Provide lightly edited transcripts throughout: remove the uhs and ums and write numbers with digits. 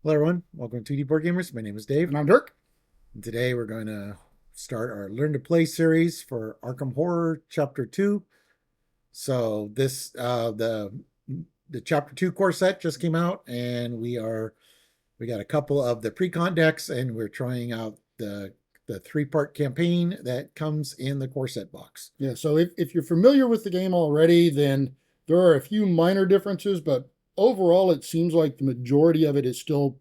Hello, everyone. Welcome to 2D Board Gamers. My name is Dave. And I'm Dirk. And today we're going to start our Learn to Play series for Arkham Horror Chapter 2. So the Chapter 2 core set just came out, and we got a couple of the pre-con decks, and we're trying out the three-part campaign that comes in the core set box. Yeah, so if you're familiar with the game already, then there are a few minor differences, but overall it seems like the majority of it is still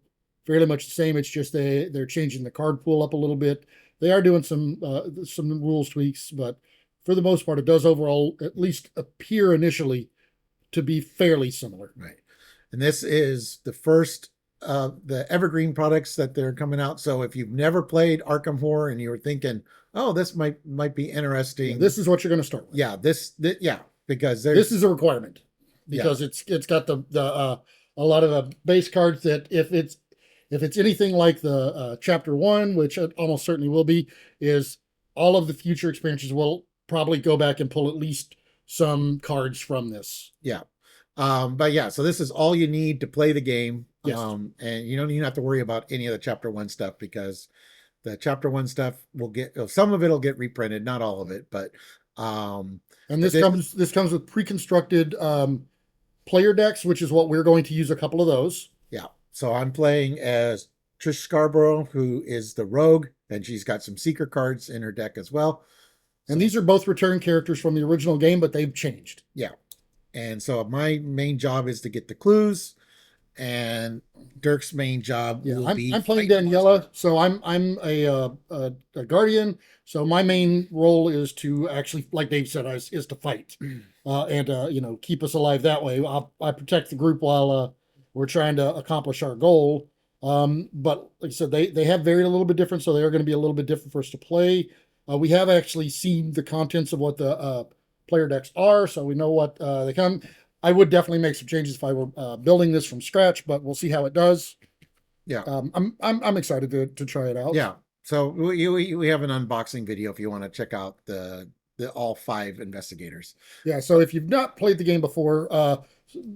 fairly much the same. It's just they're changing the card pool up a little bit. They are doing some rules tweaks, but for the most part, it does overall at least appear initially to be fairly similar. Right. And this is the first the evergreen products that they're coming out. So if you've never played Arkham Horror and you were thinking, oh, this might be interesting. Yeah, this is what you're going to start with. Yeah, because this is a requirement because it's got the a lot of the base cards that if it's anything like the chapter 1, which it almost certainly will be, is all of the future expansions will probably go back and pull at least some cards from this. Yeah. But yeah, so this is all you need to play the game. Yes. And you don't even have to worry about any of the chapter 1 stuff, because the chapter 1 stuff will some of it will get reprinted, not all of it, but and this comes with pre-constructed player decks, which is what we're going to use a couple of those. Yeah. So I'm playing as Trish Scarborough, who is the rogue, and she's got some seeker cards in her deck as well. And these are both return characters from the original game, but they've changed. Yeah. And so my main job is to get the clues, and Dirk's main job will be I'm playing Daniela, so I'm a guardian. So my main role is to actually, like Dave said, is to fight and keep us alive that way. I protect the group while we're trying to accomplish our goal. But like I said, they have varied a little bit different, so they are going to be a little bit different for us to play. We have actually seen the contents of what the player decks are, so we know what they come. I would definitely make some changes if I were building this from scratch, but we'll see how it does. Yeah, I'm excited to try it out. Yeah, so we have an unboxing video if you want to check out the all 5 investigators. Yeah, so if you've not played the game before,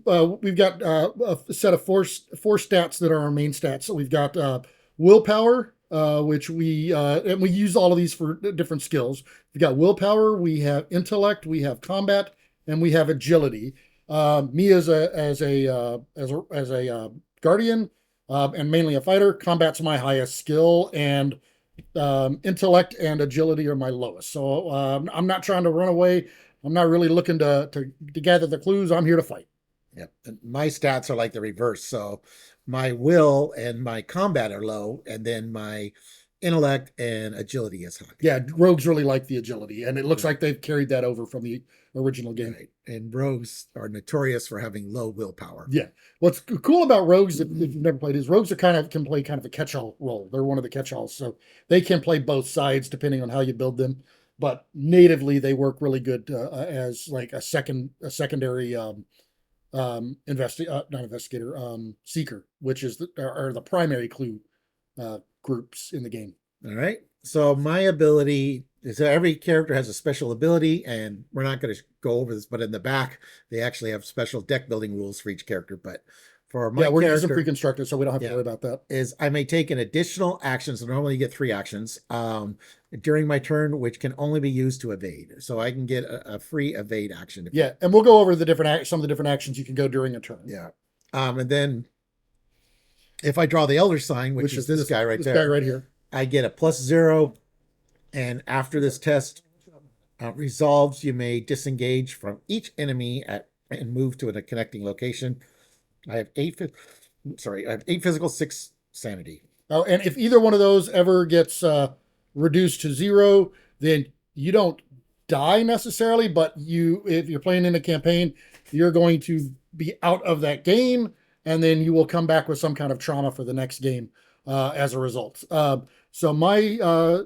we've got a set of four stats that are our main stats. So we've got willpower, which and we use all of these for different skills. We've got willpower, we have intellect, we have combat, and we have agility. Me as a guardian and mainly a fighter, combat's my highest skill, and intellect and agility are my lowest. So I'm not trying to run away. I'm not really looking to gather the clues. I'm here to fight. Yeah, my stats are like the reverse. So my will and my combat are low, and then my intellect and agility is high. Yeah, rogues really like the agility, and it looks like they've carried that over from the original game. Right. And rogues are notorious for having low willpower. Yeah. What's cool about rogues, if you've never played, is rogues can play kind of a catch-all role. They're one of the catch-alls, so they can play both sides depending on how you build them. But natively, they work really good as like a secondary not investigator, seeker, which is are the primary clue groups in the game. All right. So my ability is every character has a special ability, and we're not going to go over this, but in the back they actually have special deck building rules for each character. But for my we're character, using pre-constructed, so we don't have to worry about that. Is I may take an additional action. So normally you get 3 actions during my turn, which can only be used to evade. So I can get a free evade action. Yeah, and we'll go over some of the different actions you can go during a turn. Yeah, and then if I draw the Elder Sign, which is this guy right there, guy right here, I get a +0. And after this test resolves, you may disengage from each enemy and move to a connecting location. I have 8 physical, 6 sanity. Oh, and if either one of those ever gets reduced to 0, then you don't die necessarily, but if you're playing in a campaign, you're going to be out of that game, and then you will come back with some kind of trauma for the next game as a result. So my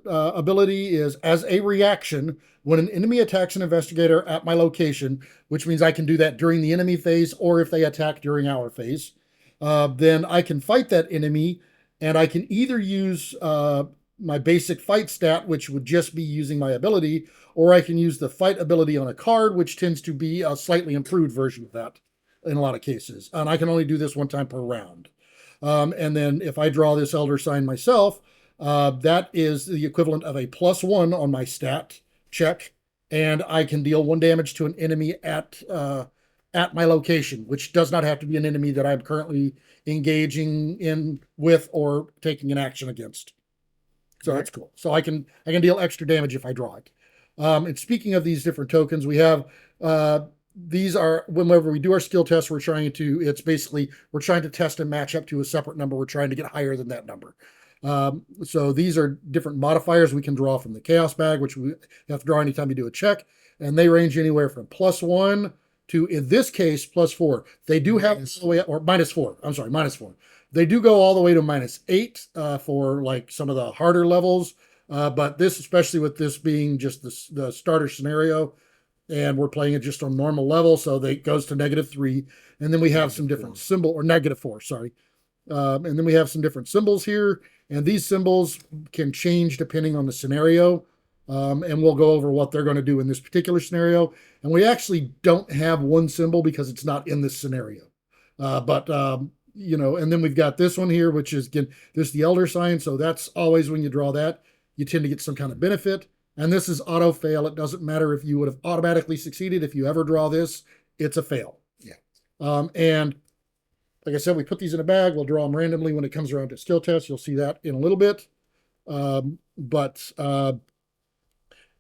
ability is, as a reaction, when an enemy attacks an investigator at my location, which means I can do that during the enemy phase or if they attack during our phase, then I can fight that enemy, and I can either use my basic fight stat, which would just be using my ability, or I can use the fight ability on a card, which tends to be a slightly improved version of that in a lot of cases. And I can only do this one time per round. And then if I draw this Elder Sign myself, that is the equivalent of a +1 on my stat check, and I can deal 1 damage to an enemy at my location, which does not have to be an enemy that I'm currently engaging in with or taking an action against. So that's cool. So I can deal extra damage if I draw it. And speaking of these different tokens, we have these are whenever we do our skill test, we're trying to test and match up to a separate number. We're trying to get higher than that number. So these are different modifiers we can draw from the chaos bag, which we have to draw anytime you do a check, and they range anywhere from +1 to, in this case, +4. They do have all the way, or -4. I'm sorry, -4. They do go all the way to -8 for like some of the harder levels, but this, especially with this being just the starter scenario, and we're playing it just on normal level, so it goes to -3, and then we have some different symbol, or -4, sorry. And then we have some different symbols here, and these symbols can change depending on the scenario, and we'll go over what they're going to do in this particular scenario. And we actually don't have one symbol because it's not in this scenario. And then we've got this one here, which is, again, this is the Elder Sign, so that's always when you draw that, you tend to get some kind of benefit. And this is auto fail. It doesn't matter if you would have automatically succeeded. If you ever draw this, it's a fail. Yeah. And like I said, we put these in a bag. We'll draw them randomly when it comes around to skill test. You'll see that in a little bit.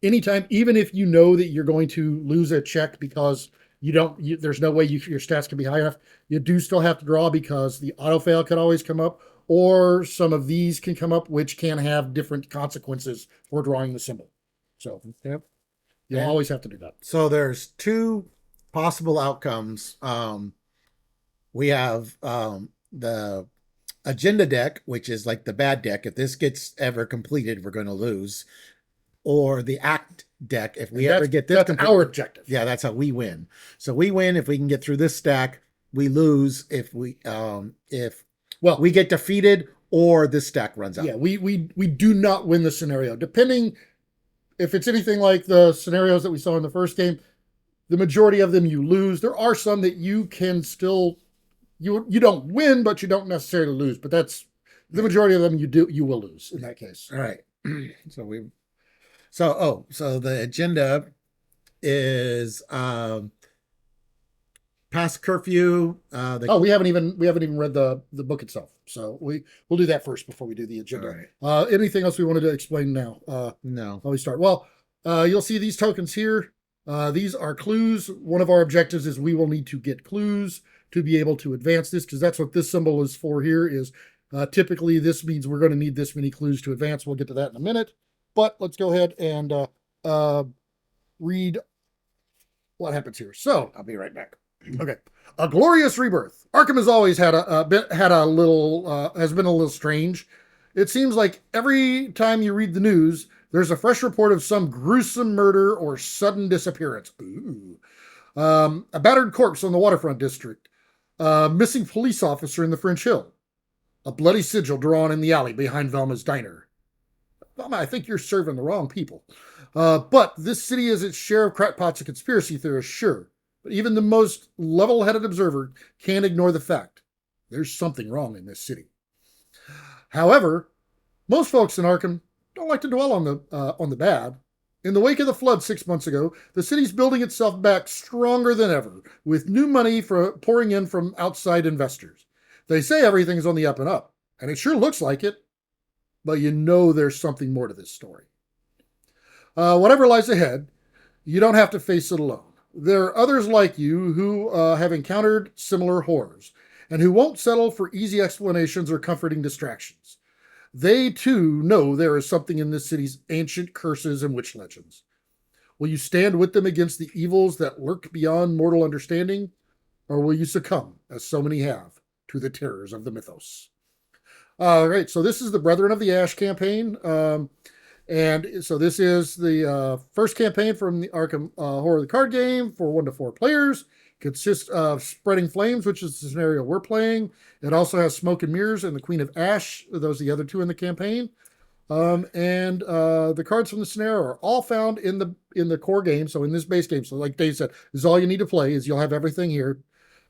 Anytime, even if you know that you're going to lose a check because there's no way your stats can be high enough, you do still have to draw because the auto fail could always come up, or some of these can come up, which can have different consequences for drawing the symbol. So Yep. you'll always have to do that. So there's 2 possible outcomes. We have the agenda deck, which is like the bad deck. If this gets ever completed, we're going to lose. Or the act deck, if we ever get this completed. Our objective. Yeah, that's how we win. So we win if we can get through this stack. We lose if we get defeated or this stack runs out. Yeah, we do not win the scenario. Depending if it's anything like the scenarios that we saw in the first game, the majority of them you lose. There are some that you can still you don't win, but you don't necessarily lose. But that's the majority of them you will lose in that case. All right. So the agenda is past curfew. We haven't even read the book itself, so we'll do that first before we do the agenda. All right. Anything else we wanted to explain now? No. While we start, you'll see these tokens here. These are clues. One of our objectives is we will need to get clues to be able to advance this, because that's what this symbol is for here. Is typically this means we're going to need this many clues to advance. We'll get to that in a minute. But let's go ahead and read what happens here. So I'll be right back. Okay, a glorious rebirth. Arkham has always has been a little strange. It seems like every time you read the news, there's a fresh report of some gruesome murder or sudden disappearance. Ooh. A battered corpse on the waterfront district. Missing police officer in the French Hill. A bloody sigil drawn in the alley behind Velma's diner. I think you're serving the wrong people. But this city has its share of crackpots and conspiracy theorists, sure. But even the most level-headed observer can't ignore the fact there's something wrong in this city. However, most folks in Arkham don't like to dwell on the bad. In the wake of the flood 6 months ago, the city's building itself back stronger than ever, with new money pouring in from outside investors. They say everything's on the up and up, and it sure looks like it. But you know there's something more to this story. Whatever lies ahead, you don't have to face it alone. There are others like you who have encountered similar horrors, and who won't settle for easy explanations or comforting distractions. They, too, know there is something in this city's ancient curses and witch legends. Will you stand with them against the evils that lurk beyond mortal understanding, or will you succumb, as so many have, to the terrors of the mythos? All right, so this is the Brethern of Ash campaign. And so this is the first campaign from the Arkham Horror the card game for 1 to 4 players. Consists of Spreading Flames, which is the scenario we're playing. It also has Smoke and Mirrors and the Queen of Ash. Those are the other 2 in the campaign. The cards from the scenario are all found in the core game, so in this base game. So like Dave said, this is all you need to play, is you'll have everything here.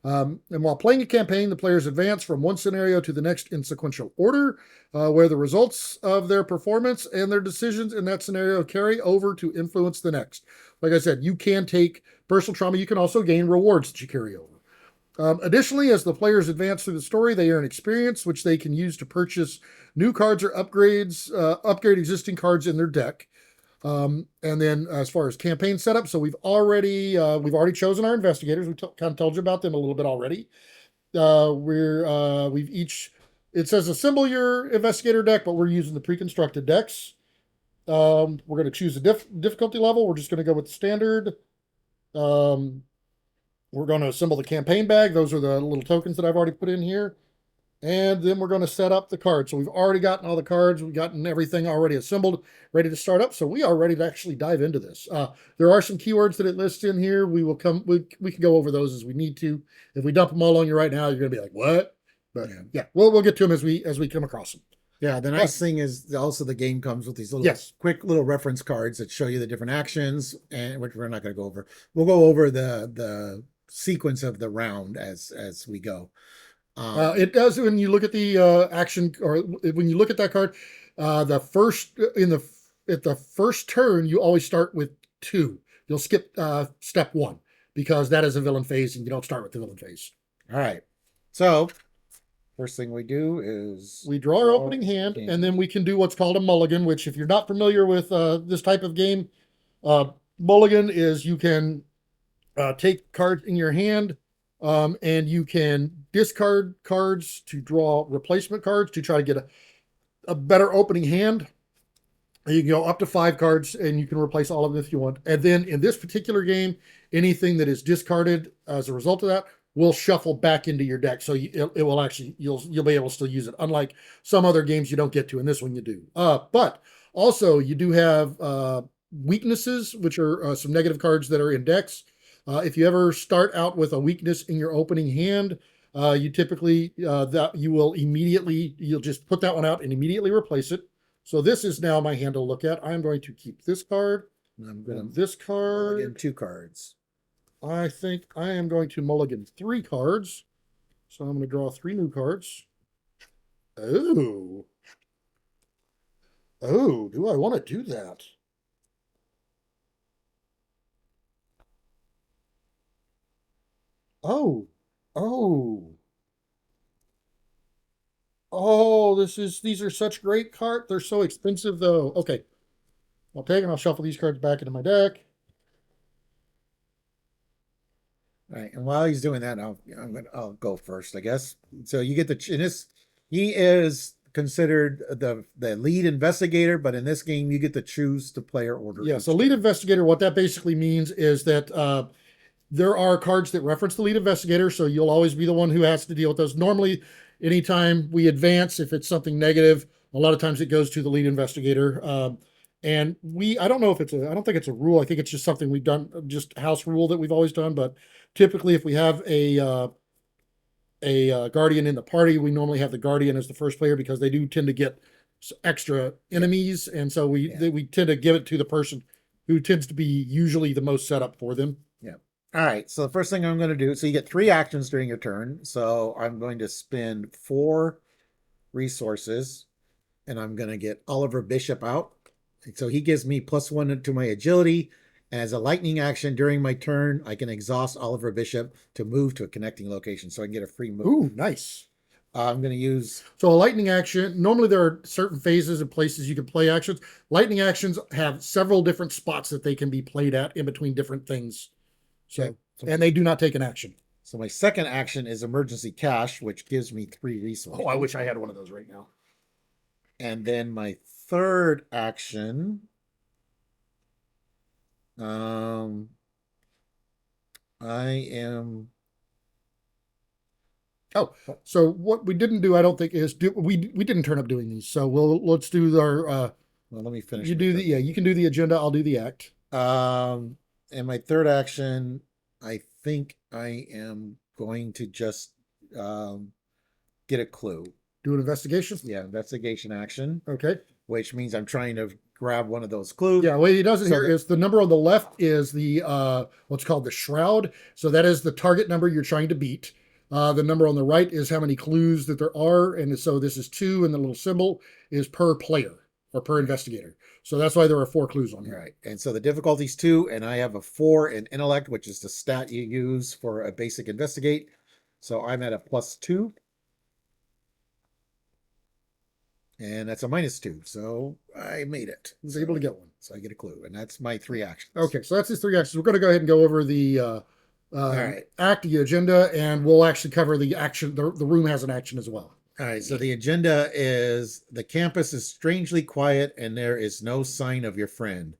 And while playing a campaign, the players advance from one scenario to the next in sequential order, where the results of their performance and their decisions in that scenario carry over to influence the next. Like I said, you can take personal trauma. You can also gain rewards that you carry over. Additionally, as the players advance through the story, they earn experience, which they can use to purchase new cards or upgrade existing cards in their deck. And then as far as campaign setup, so we've already chosen our investigators. We kind of told you about them a little bit already. We've each, it says assemble your investigator deck, but we're using the pre-constructed decks. We're going to choose a difficulty level. We're just going to go with the standard. We're going to assemble the campaign bag. Those are the little tokens that I've already put in here. And then we're going to set up the cards. So we've already gotten all the cards. We've gotten everything already assembled, ready to start up. So we are ready to actually dive into this. There are some keywords that it lists in here. We can go over those as we need to. If we dump them all on you right now, you're going to be like, what? But yeah, we'll get to them as we come across them. Yeah, the nice thing is also the game comes with these little quick little reference cards that show you the different actions, and which we're not going to go over. We'll go over the sequence of the round as we go. It does when you look at the action, or when you look at that card, at the first turn, you always start with 2. You'll skip step 1 because that is a villain phase, and you don't start with the villain phase. All right. So first thing we do is we draw our opening hand, and then we can do what's called a mulligan, which if you're not familiar with this type of game, mulligan is you can take cards in your hand, and you can discard cards to draw replacement cards to try to get a better opening hand. You can go up to 5 cards, and you can replace all of them if you want. And then in this particular game, anything that is discarded as a result of that will shuffle back into your deck. So it will actually, you'll be able to still use it. Unlike some other games you don't get to, in this one you do. But also you do have weaknesses, which are some negative cards that are in decks. If you ever start out with a weakness in your opening hand, you typically you'll just put that one out and immediately replace it. So this is now my hand to look at. I'm going to keep this card. I'm going to this card. mulligan 2 cards. I think I am going to mulligan 3 cards. So I'm going to draw 3 new cards. Oh, do I want to do that? Oh, these are such great cards. They're so expensive though. Okay. I'll take them. I'll shuffle these cards back into my deck. All right, and while he's doing that, I'll go first, I guess. So you get he is considered the lead investigator, but in this game you get to choose the player order. Yeah, so lead investigator, what that basically means is that there are cards that reference the lead investigator, so you'll always be the one who has to deal with those. Normally, anytime we advance, if it's something negative, a lot of times it goes to the lead investigator. And I don't think it's a rule. I think it's just something we've done, just house rule that we've always done. But typically, if we have a guardian in the party, we normally have the guardian as the first player because they do tend to get extra enemies, and so we tend to give it to the person who tends to be usually the most set up for them. Yeah. All right. So the first thing I'm going to do, so you get 3 actions during your turn. So I'm going to spend 4 resources, and I'm going to get Oliver Bishop out. So he gives me +1 to my agility. As a lightning action during my turn, I can exhaust Oliver Bishop to move to a connecting location, so I can get a free move. Ooh, nice. I'm going to use... So a lightning action, normally there are certain phases and places you can play actions. Lightning actions have several different spots that they can be played at in between different things. So, and they do not take an action. So my second action is emergency cash, which gives me 3 resources. Oh, I wish I had one of those right now. And then my third action, I am... Oh, so what we didn't do, I don't think, is we didn't turn up doing these. So let's do our. Well, let me finish. You do the you can do the agenda. I'll do the act. And my third action, I think I am going to just get a clue. Do an investigation. Yeah, investigation action. Okay. Which means I'm trying to grab one of those clues. Yeah, the way he does it So here is the number on the left is the what's called the shroud. So that is the target number you're trying to beat. The number on the right is how many clues that there are, and so this is 2, and the little symbol is per player or per investigator. So that's why there are 4 clues on here. Right. And so the difficulty's 2, and I have a 4 in intellect, which is the stat you use for a basic investigate. So I'm at a +2. And that's a -2. So I made it. I was able to get one. So I get a clue. And that's my 3 actions. Okay, so that's his 3 actions. We're going to go ahead and go over the right. act, the agenda, and we'll actually cover the action. The room has an action as well. All right. So the agenda is the campus is strangely quiet and there is no sign of your friend.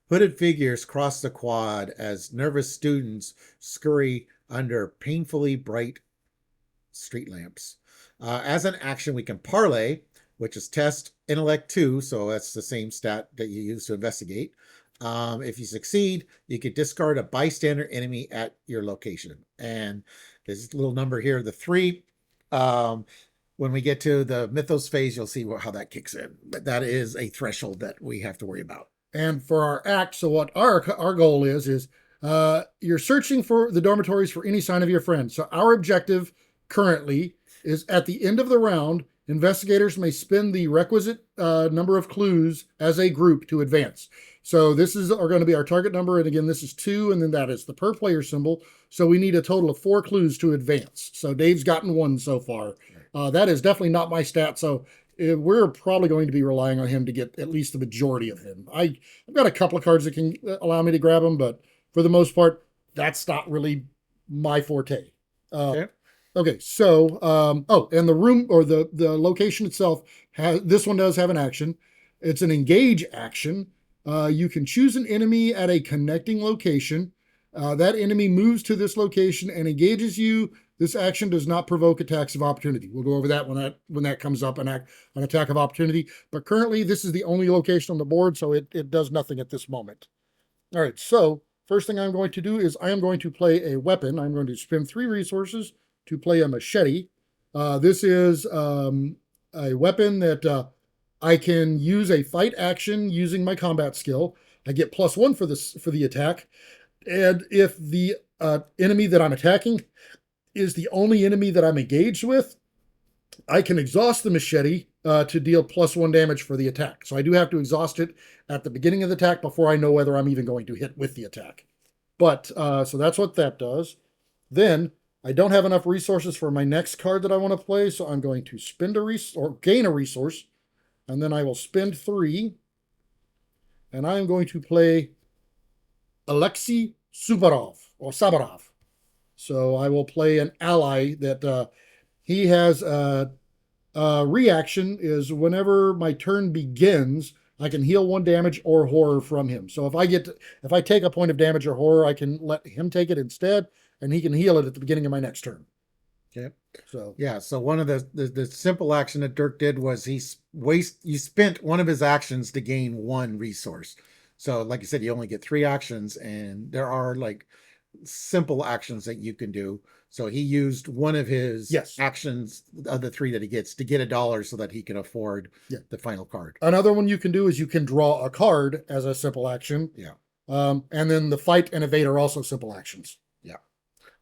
Hooded figures cross the quad as nervous students scurry under painfully bright street lamps. As an action, we can parlay, which is test intellect 2. So that's the same stat that you use to investigate. If you succeed, you could discard a bystander enemy at your location. And there's a little number here, the 3. When we get to the mythos phase, you'll see how that kicks in. But that is a threshold that we have to worry about. And for our act, so what our goal is you're searching for the dormitories for any sign of your friend. So our objective currently is at the end of the round, investigators may spend the requisite number of clues as a group to advance. So this are going to be our target number. And again, this is 2, and then that is the per player symbol. So we need a total of 4 clues to advance. So Dave's gotten 1 so far. That is definitely not my stat. So we're probably going to be relying on him to get at least the majority of him. I've got a couple of cards that can allow me to grab him, but for the most part, that's not really my forte. Okay, so, and the room or the location itself, this one does have an action. It's an engage action. You can choose an enemy at a connecting location. That enemy moves to this location and engages you. This action does not provoke attacks of opportunity. We'll go over that when that comes up, an attack of opportunity. But currently, this is the only location on the board, so it does nothing at this moment. All right, so first thing I'm going to do is I am going to play a weapon. I'm going to spend 3 resources to play a machete. This is a weapon that I can use a fight action using my combat skill. I get +1 for the attack. And if the enemy that I'm attacking is the only enemy that I'm engaged with, I can exhaust the machete to deal +1 damage for the attack. So I do have to exhaust it at the beginning of the attack before I know whether I'm even going to hit with the attack. But so that's what that does. Then I don't have enough resources for my next card that I want to play, so I'm going to spend gain a resource, and then I will spend 3, and I am going to play Alexei Sabarov. So I will play an ally that he has a reaction is whenever my turn begins, I can heal 1 damage or horror from him. So if I take a point of damage or horror, I can let him take it instead, and he can heal it at the beginning of my next turn. Okay. So yeah. So one of the simple action that Dirk did was he spent one of his actions to gain 1 resource. So like I said, you only get 3 actions, and there are like simple actions that you can do. So he used one of his actions of the 3 that he gets to get $1 so that he can afford the final card. Another one you can do is you can draw a card as a simple action. Yeah. And then the fight and evade are also simple actions. Yeah.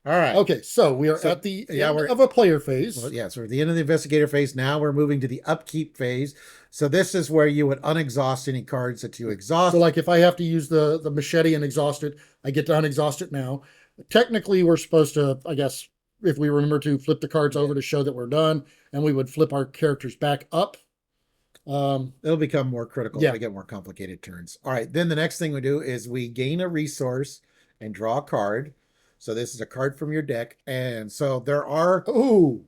All right. Okay, so we are at the end of a player phase. Well, yeah, so we're at the end of the investigator phase. Now we're moving to the upkeep phase. So this is where you would unexhaust any cards that you exhaust. So like if I have to use the machete and exhaust it, I get to unexhaust it now. Technically, we're supposed to, I guess, if we remember to flip the cards over to show that we're done, and we would flip our characters back up. It'll become more critical if we get more complicated turns. All right, then the next thing we do is we gain a resource and draw a card. So this is a card from your deck. And so there are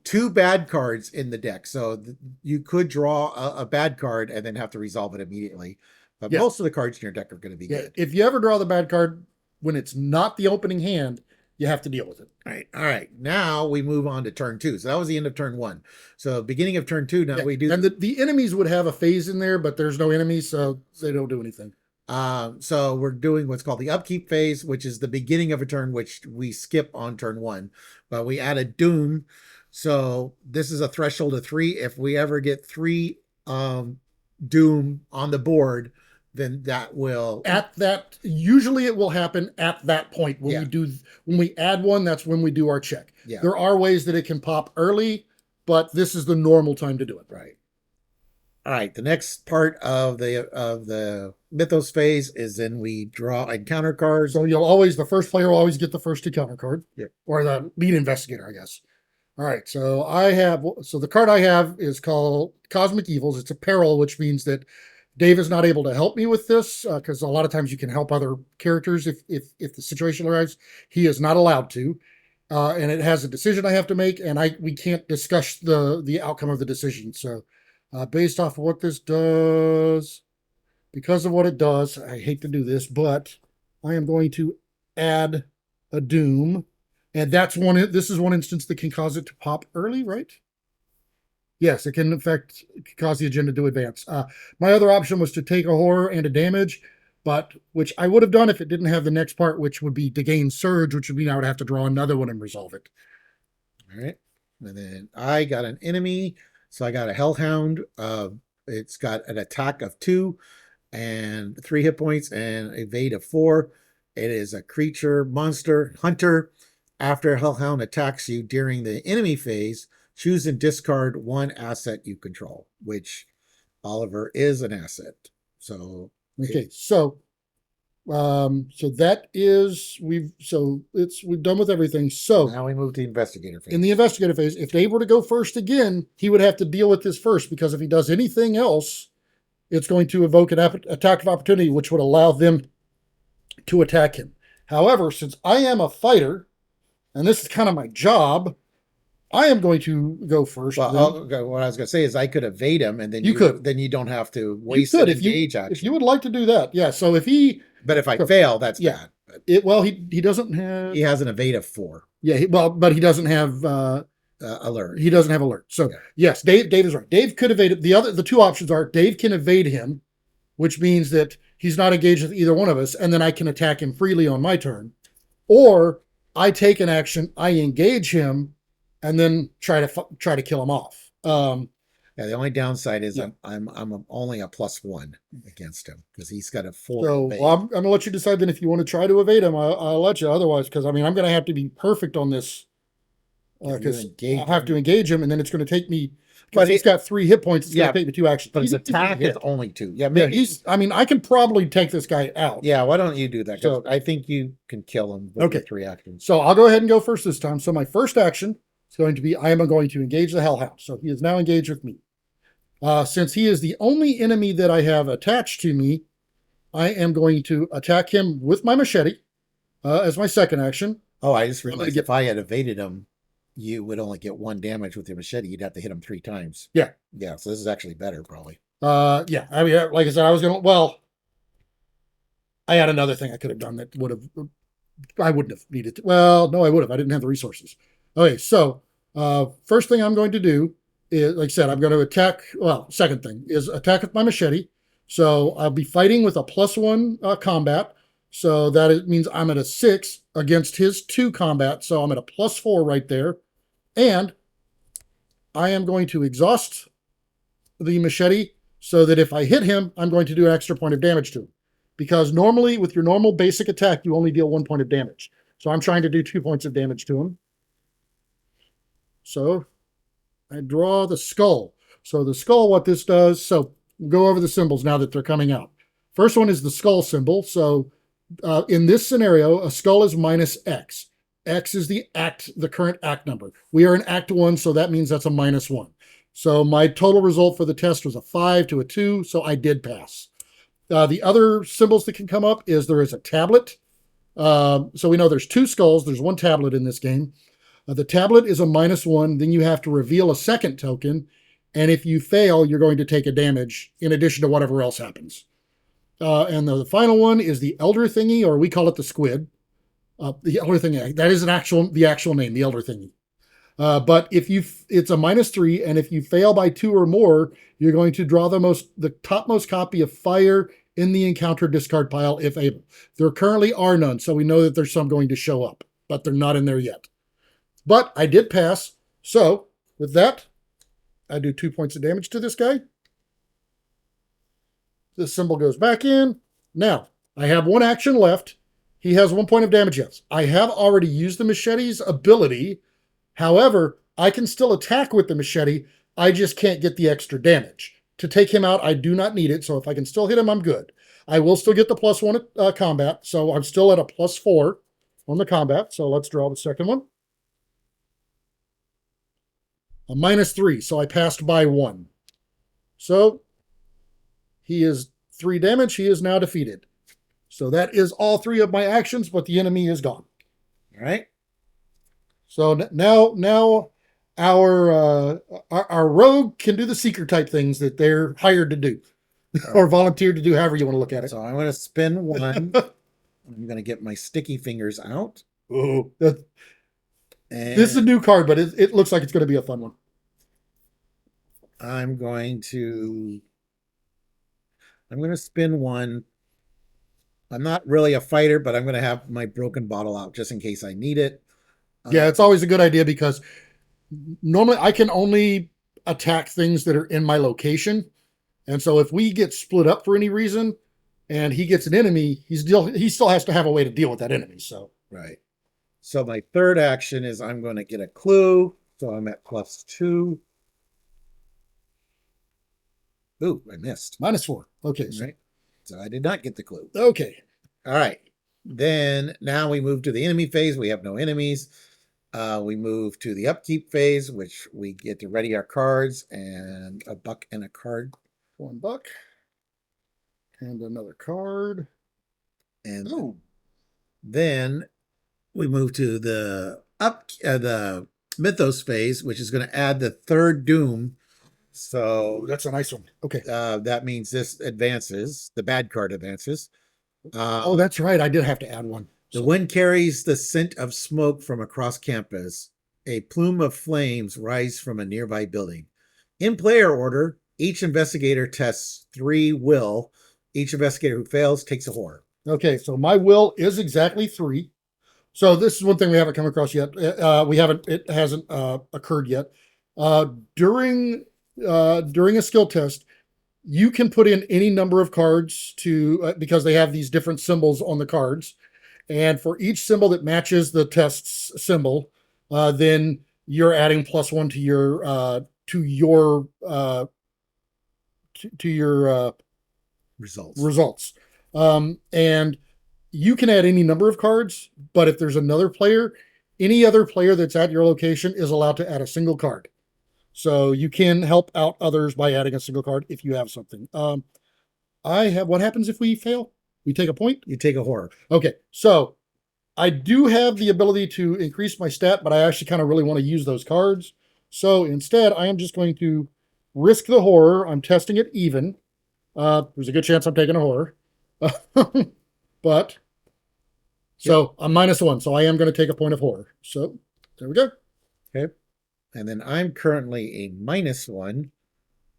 2 bad cards in the deck. So you could draw a bad card and then have to resolve it immediately. But most of the cards in your deck are going to be good. If you ever draw the bad card when it's not the opening hand, you have to deal with it. All right. Now we move on to turn 2. So that was the end of turn 1. So beginning of turn 2, now we do. And the enemies would have a phase in there, but there's no enemies, so they don't do anything. So we're doing what's called the upkeep phase, which is the beginning of a turn, which we skip on turn 1, but we add a doom. So this is a threshold of 3. If we ever get 3 doom on the board, then that will At that, usually it will happen at that point when Yeah. when we add one, that's when we do our check. Yeah. There are ways that it can pop early, but this is the normal time to do it. Right. All right. The next part of the mythos phase is then we draw encounter cards. So the first player will always get the first encounter card. Yeah. Or the lead investigator, I guess. All right. So the card I have is called Cosmic Evils. It's a peril, which means that Dave is not able to help me with this because a lot of times you can help other characters if the situation arises. He is not allowed to. And it has a decision I have to make, and we can't discuss the outcome of the decision. So based off of what this does, because of what it does, I hate to do this, but I am going to add a doom. And this is one instance that can cause it to pop early, right? Yes, it can cause the agenda to advance. My other option was to take a horror and a damage, which I would have done if it didn't have the next part, which would be to gain surge, which would mean I would have to draw another one and resolve it. All right. And then I got an enemy. So I got a Hellhound. It's got an attack of 2 and 3 hit points and evade of 4. It is a creature, monster, hunter. After Hellhound attacks you during the enemy phase, choose and discard one asset you control, which Oliver is an asset. So okay, so that is we've done with everything. So now we move to the investigator phase. In the investigator phase, if Dave were to go first again, he would have to deal with this first, because if he does anything else, it's going to evoke an attack of opportunity, which would allow them to attack him. However, since I am a fighter, and this is kind of my job, I am going to go first. Well, what I was going to say is I could evade him, and then then you don't have to waste an engage action. If you would like to do that, yeah. So if I fail, that's bad. He doesn't have. He has an evade of 4. Yeah, but he doesn't have alert. He doesn't have alert. So yes, Dave is right. Dave could evade it. The two options are Dave can evade him, which means that he's not engaged with either one of us, and then I can attack him freely on my turn, or I take an action, I engage him, and then try to kill him off. The only downside is I'm only a +1 against him because he's got a 4. So I'm going to let you decide then if you want to try to evade him. I'll let you. Otherwise, because I'm going to have to be perfect on this because I'll have to engage him, and then it's going to take me. But he's got 3 hit points. It's going to take me 2 actions. But his attack is only 2. Yeah, I can probably take this guy out. Yeah, why don't you do that? So I think you can kill him with 3 actions. So I'll go ahead and go first this time. So my first action is going to be I am going to engage the Hellhound. So he is now engaged with me. Since he is the only enemy that I have attached to me, I am going to attack him with my machete as my second action. Oh, I just realized if I had evaded him, you would only get 1 damage with your machete. You'd have to hit him 3 times. Yeah. Yeah, so this is actually better, probably. Yeah. I mean, like I said, I had another thing I could have done that I wouldn't have needed to. Well, no, I would have. I didn't have the resources. Okay, so first thing I'm going to do is, like I said, I'm going to attack. Well, second thing is attack with my machete. So I'll be fighting with a +1 combat. So that means I'm at a 6 against his 2 combat. So I'm at a +4 right there. And I am going to exhaust the machete so that if I hit him, I'm going to do an extra point of damage to him. Because normally with your normal basic attack, you only deal 1 point of damage. So I'm trying to do 2 points of damage to him. So I draw the skull. So the skull, what this does, so we'll go over the symbols now that they're coming out. First one is the skull symbol. So in this scenario, a skull is -X. X is the current act number. We are in Act 1, so that means that's a -1. So my total result for the test was a 5 to a 2, so I did pass. The other symbols that can come up is there is a tablet. So we know there's 2 skulls. There's 1 tablet in this game. The tablet is a -1. Then you have to reveal a second token. And if you fail, you're going to take a damage in addition to whatever else happens. And the final one is the Elder Thingy, or we call it the Squid. The Elder Thingy, that is the actual name, the Elder Thingy. But it's a -3, and if you fail by 2 or more, you're going to draw the topmost copy of Fire in the encounter discard pile if able. There currently are none, so we know that there's some going to show up, but they're not in there yet. But I did pass, so with that, I do 2 points of damage to this guy. This symbol goes back in. Now, I have one action left. He has 1 point of damage left. I have already used the machete's ability. However, I can still attack with the machete. I just can't get the extra damage. To take him out, I do not need it. So if I can still hit him, I'm good. I will still get the +1 at combat. So I'm still at a +4 on the combat. So let's draw the second one. A -3. So I passed by 1. So he is 3 damage. He is now defeated. So that is all 3 of my actions, but the enemy is gone. All right. So now our rogue can do the seeker type things that they're hired to do, or volunteered to do, however you want to look at it. So I'm going to spin 1. I'm going to get my sticky fingers out. Oh, And this is a new card, but it looks like it's going to be a fun one. I'm going to spin 1. I'm not really a fighter, but I'm going to have my broken bottle out just in case I need it. Yeah, it's always a good idea because normally I can only attack things that are in my location. And so if we get split up for any reason and he gets an enemy, he still has to have a way to deal with that enemy. So right. So my third action is I'm going to get a clue. So I'm at +2. Ooh, I missed. -4. Okay. Right. So I did not get the clue. Okay. All right. Then now we move to the enemy phase. We have no enemies. We move to the upkeep phase, which we get to ready our cards and a buck and a card. 1 buck. And another card. And then we move to the mythos phase, which is going to add the third doom. So that's a nice one. Okay. That means this advances. The bad card advances. Oh, that's right. I did have to add one. The wind carries the scent of smoke from across campus. A plume of flames rise from a nearby building. In player order, each investigator tests 3 will. Each investigator who fails takes a horror. Okay, so my will is exactly 3. So this is one thing we haven't come across yet. It hasn't occurred yet. During a skill test, you can put in any number of cards to because they have these different symbols on the cards. And for each symbol that matches the test's symbol, then you're adding +1 to your results. And you can add any number of cards, but if there's another player, any other player that's at your location is allowed to add a single card. So you can help out others by adding a single card if you have something. What happens if we fail? We take a point? You take a horror. Okay, so I do have the ability to increase my stat, but I actually kind of really want to use those cards. So instead, I am just going to risk the horror. I'm testing it even. There's a good chance I'm taking a horror. But, so I'm -1, so I am going to take a point of horror. So there we go. Okay. And then I'm currently a -1,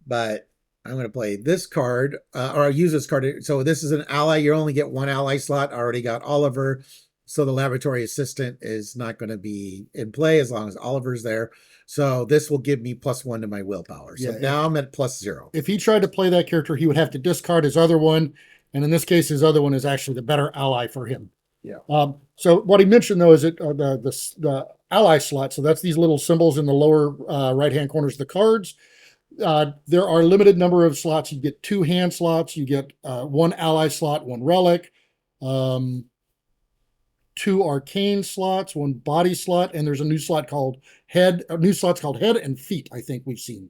but I'm going to play this card, or I'll use this card. So this is an ally. You only get 1 ally slot. I already got Oliver. So the laboratory assistant is not going to be in play as long as Oliver's there. So this will give me +1 to my willpower. So now I'm at +0. If he tried to play that character, he would have to discard his other one. And in this case, his other one is actually the better ally for him. Yeah. So what he mentioned, though, is that the ally slot. So that's these little symbols in the lower right-hand corners of the cards. There are a limited number of slots. You get 2 hand slots. You get 1 ally slot, 1 relic, 2 arcane slots, 1 body slot, and there's a new slot called head. New slots called head and feet. I think we've seen,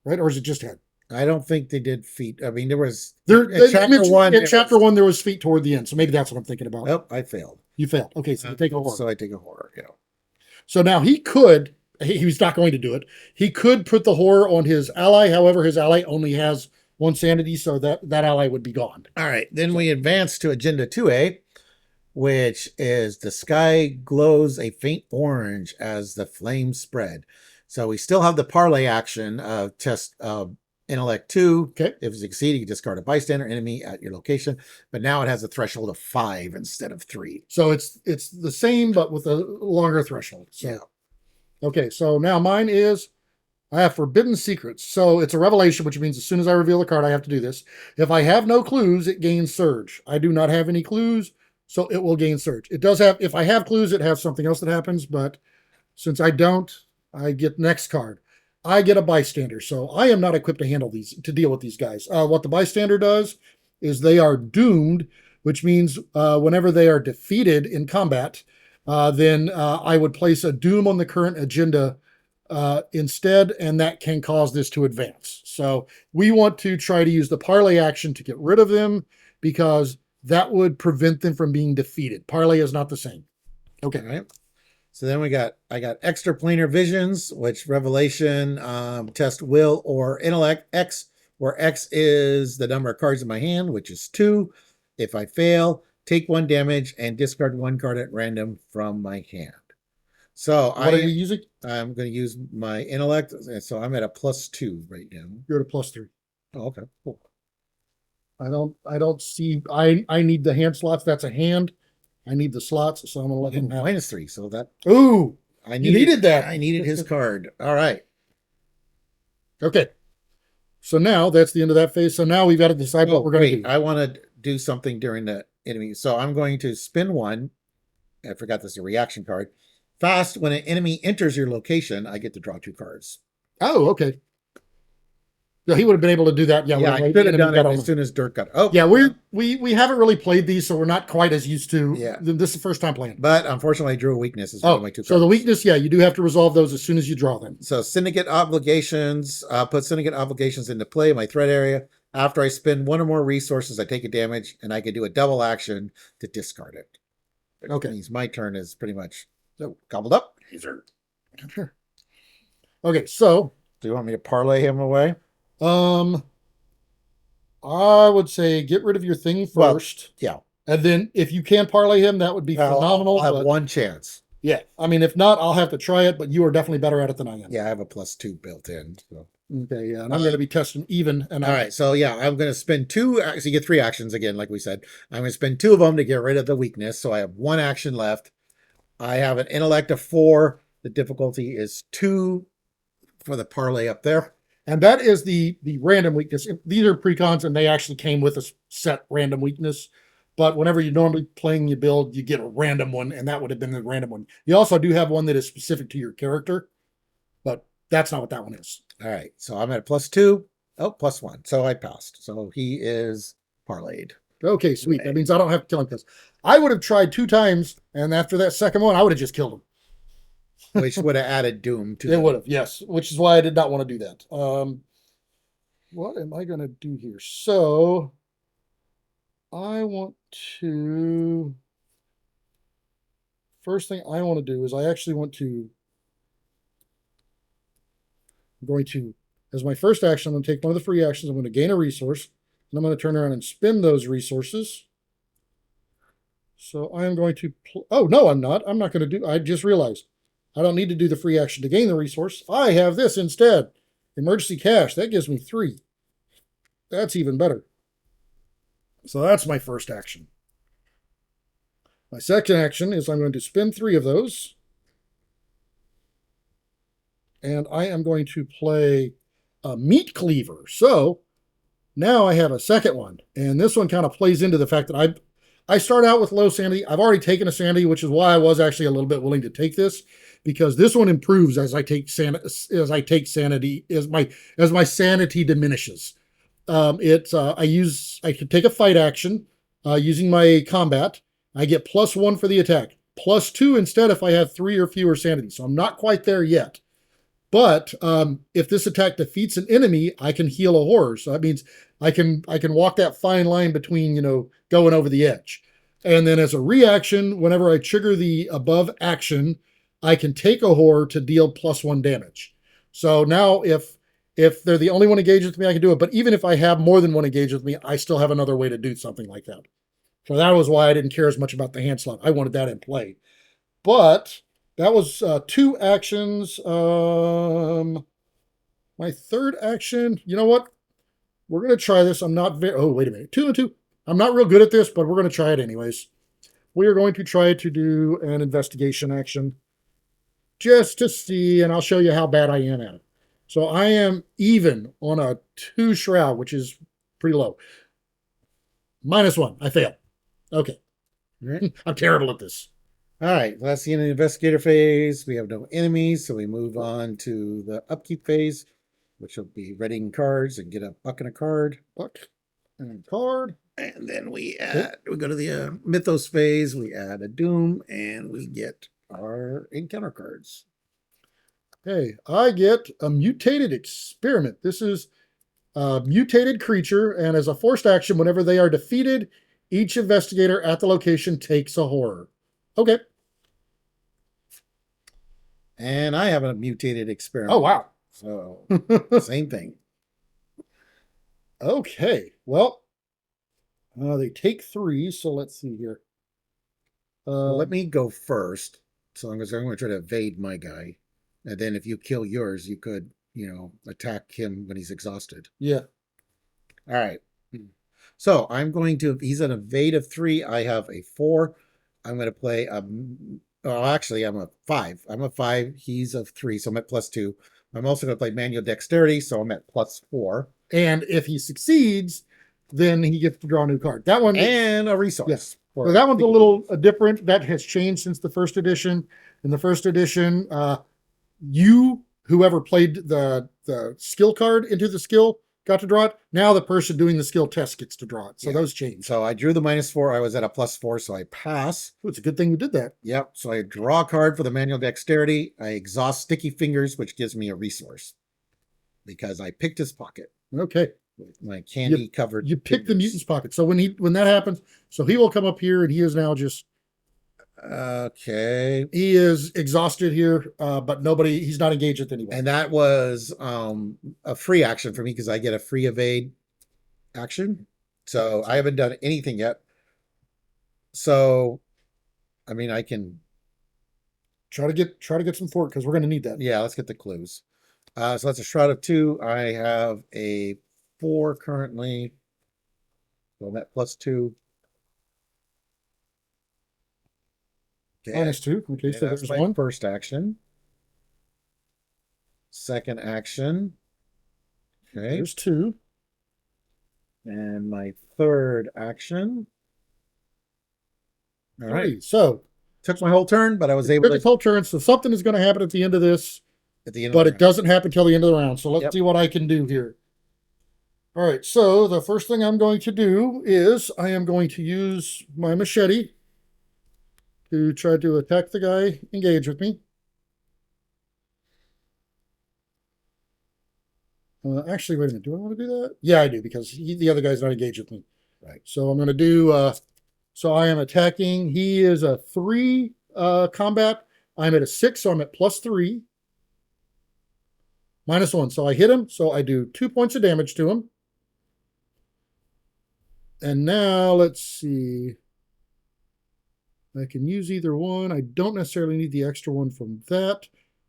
right? Or is it just head? I don't think they did feet. I mean, there was chapter 1. In chapter 1, there was feet toward the end. So maybe that's what I'm thinking about. Oh, I failed. You failed. Okay, so you take a horror. So I take a horror. Yeah. So now he could. He's not going to do it. He could put the horror on his ally. However, his ally only has 1 sanity, so that ally would be gone. All right. Then we advance to Agenda 2A, which is the sky glows a faint orange as the flames spread. So we still have the parlay action of test intellect 2. Okay. If you succeed, you can discard a bystander enemy at your location. But now it has a threshold of 5 instead of 3. So it's the same, but with a longer threshold. So. Yeah. Okay, so now mine is I have Forbidden Secrets. So it's a revelation, which means as soon as I reveal a card, I have to do this. If I have no clues, it gains Surge. I do not have any clues, so it will gain Surge. It does have, if I have clues, it has something else that happens, but since I don't, I get next card. I get a Bystander, so I am not equipped to handle these, to deal with these guys. What the Bystander does is they are doomed, which means whenever they are defeated in combat, then I would place a doom on the current agenda instead, and that can cause this to advance. So we want to try to use the parlay action to get rid of them because that would prevent them from being defeated. Parlay is not the same. Okay. All right. So then I got extra planar visions, which revelation, test will or intellect X, where X is the number of cards in my hand, which is 2. If I fail, take 1 damage and discard 1 card at random from my hand. So What are you using? I'm going to use my intellect. So I'm at a +2 right now. You're at a +3. Oh, okay, cool. I don't see, I need the hand slots. That's a hand. I need the slots, so I'm going to let him have it. -3. So that, Ooh, I you needed that. I needed his card. All right. Okay. So now that's the end of that phase. So now we've got to decide what we're going to do. I want to do something during the enemy. So I'm going to spin 1. I forgot this is a reaction card. Fast, when an enemy enters your location, I get to draw 2 cards. Oh, okay. Yeah, he would have been able to do that. Yeah, I should have done it as soon as Dirk got it. Oh, yeah, we haven't really played these, so we're not quite as used to. Yeah, this is the first time playing. But unfortunately, I drew a weakness as one of my 2 cards. So the weakness, yeah, you do have to resolve those as soon as you draw them. So syndicate obligations, put syndicate obligations into play, my threat area. After I spend 1 or more resources, I take a damage, and I can do a double action to discard it. Okay, means my turn is pretty much gobbled up. Sure. Okay, so do you want me to parlay him away? I would say get rid of your thing first. Well, yeah. And then if you can parlay him, that would be phenomenal. I'll have 1 chance. Yeah. I mean, if not, I'll have to try it, but you are definitely better at it than I am. Yeah, I have a +2 built in. So. Okay, yeah. And I'm going to be testing even. And all right. So yeah, I'm going to spend 2. So you get 3 actions again, like we said. I'm going to spend 2 of them to get rid of the weakness. So I have 1 action left. I have an intellect of 4. The difficulty is 2 for the parlay up there. And that is the random weakness. These are precons, and they actually came with a set random weakness. But whenever you're normally playing your build, you get a random one, and that would have been the random one. You also do have one that is specific to your character, but that's not what that one is. All right. So I'm at a +2. Oh, +1. So I passed. So he is parlayed. Okay, sweet. That means I don't have to kill him because I would have tried 2 times, and after that second one, I would have just killed him. Which would have added doom to it. Would have, yes. Which is why I did not want to do that. What am I going to do here? So I want to. First thing I want to do is I actually want to. I'm going to, as my first action, I'm going to take one of the free actions. I'm going to gain a resource, and I'm going to turn around and spend those resources. So I am going to. Oh no, I'm not. I'm not going to do. I just realized. I don't need to do the free action to gain the resource. I have this instead. Emergency cash. That gives me 3. That's even better. So that's my first action. My second action is I'm going to spend 3 of those. And I am going to play a meat cleaver. So now I have a second one. And this one kind of plays into the fact that I start out with low sanity. I've already taken a sanity, which is why I was actually a little bit willing to take this. Because this one improves as I take sanity, as my sanity diminishes. I can take a fight action using my combat. I get +1 for the attack, +2 instead if I have 3 or fewer sanity. So I'm not quite there yet. But if this attack defeats an enemy, I can heal a horror. So that means I can walk that fine line between going over the edge. And then as a reaction, whenever I trigger the above action, I can take a horror to deal +1 damage. So now if they're the only one engaged with me, I can do it. But even if I have more than one engaged with me, I still have another way to do something like that. So that was why I didn't care as much about the hand slot. I wanted that in play. But that was 2 actions. My third action, you know what? We're going to try this. I'm not very... Oh, wait a minute. 2 and 2. I'm not real good at this, but we're going to try it anyways. We are going to try to do an investigation action. Just to see, and I'll show you how bad I am at it. So I am even on a 2 shroud, which is pretty low. -1. I fail. Okay. All right. I'm terrible at this. All right. That's the end of the investigator phase. We have no enemies, so we move on to the upkeep phase, which will be readying cards and get a buck and a card. Buck and card. And then we go to the mythos phase. We add a doom, and we get our encounter cards. Okay, I get a mutated experiment. This is a mutated creature, and as a forced action, whenever they are defeated, each investigator at the location takes a horror. Okay. And I have a mutated experiment. Oh, wow. So, same thing. Okay, well, they take 3, so let's see here. Well, let me go first. So I'm going to try to evade my guy. And then if you kill yours, you could, attack him when he's exhausted. Yeah. All right. So I'm going to, he's an evade of 3. I have a 4. I'm going to play, actually, I'm a 5. I'm a 5. He's a 3, so I'm at +2. I'm also going to play manual dexterity, so I'm at +4. And if he succeeds, then he gets to draw a new card. That one. And a resource. Yes. So that one's a little different. That has changed since the first edition. In the first edition, whoever played the skill card into the skill, got to draw it. Now the person doing the skill test gets to draw it. So those change. So I drew the -4. I was at a +4, so I pass. Ooh, it's a good thing you did that. Yep. So I draw a card for the manual dexterity. I exhaust sticky fingers, which gives me a resource because I picked his pocket. Okay. With my candy covered. You pick the mutant's pocket. So when that happens, so he will come up here and he is now just. Okay. He is exhausted here, but he's not engaged with anybody. And that was a free action for me because I get a free evade action. So I haven't done anything yet. So, I mean, I can try to get some fort because we're going to need that. Yeah, let's get the clues. So that's a shroud of 2. I have a 4 currently. So I'm at +2. Okay. -2. Okay, so that's there's my one. First action. Second action. Okay. There's 2. And my third action. All right. So took my whole turn, but I was able to. Took whole turn. So something is going to happen at the end of this. At the end, but it doesn't happen till the end of the round. So let's Yep. see what I can do here. All right. So the first thing I'm going to do is I am going to use my machete to try to attack the guy engaged with me. Actually, wait a minute. Do I want to do that? Yeah, I do, because the other guy's not engaged with me. Right. So I'm going to do, so I am attacking. He is a 3 combat. I'm at a 6, so I'm at +3. -1. So I hit him. So I do 2 points of damage to him. And now let's see. I can use either one. I don't necessarily need the extra one from that.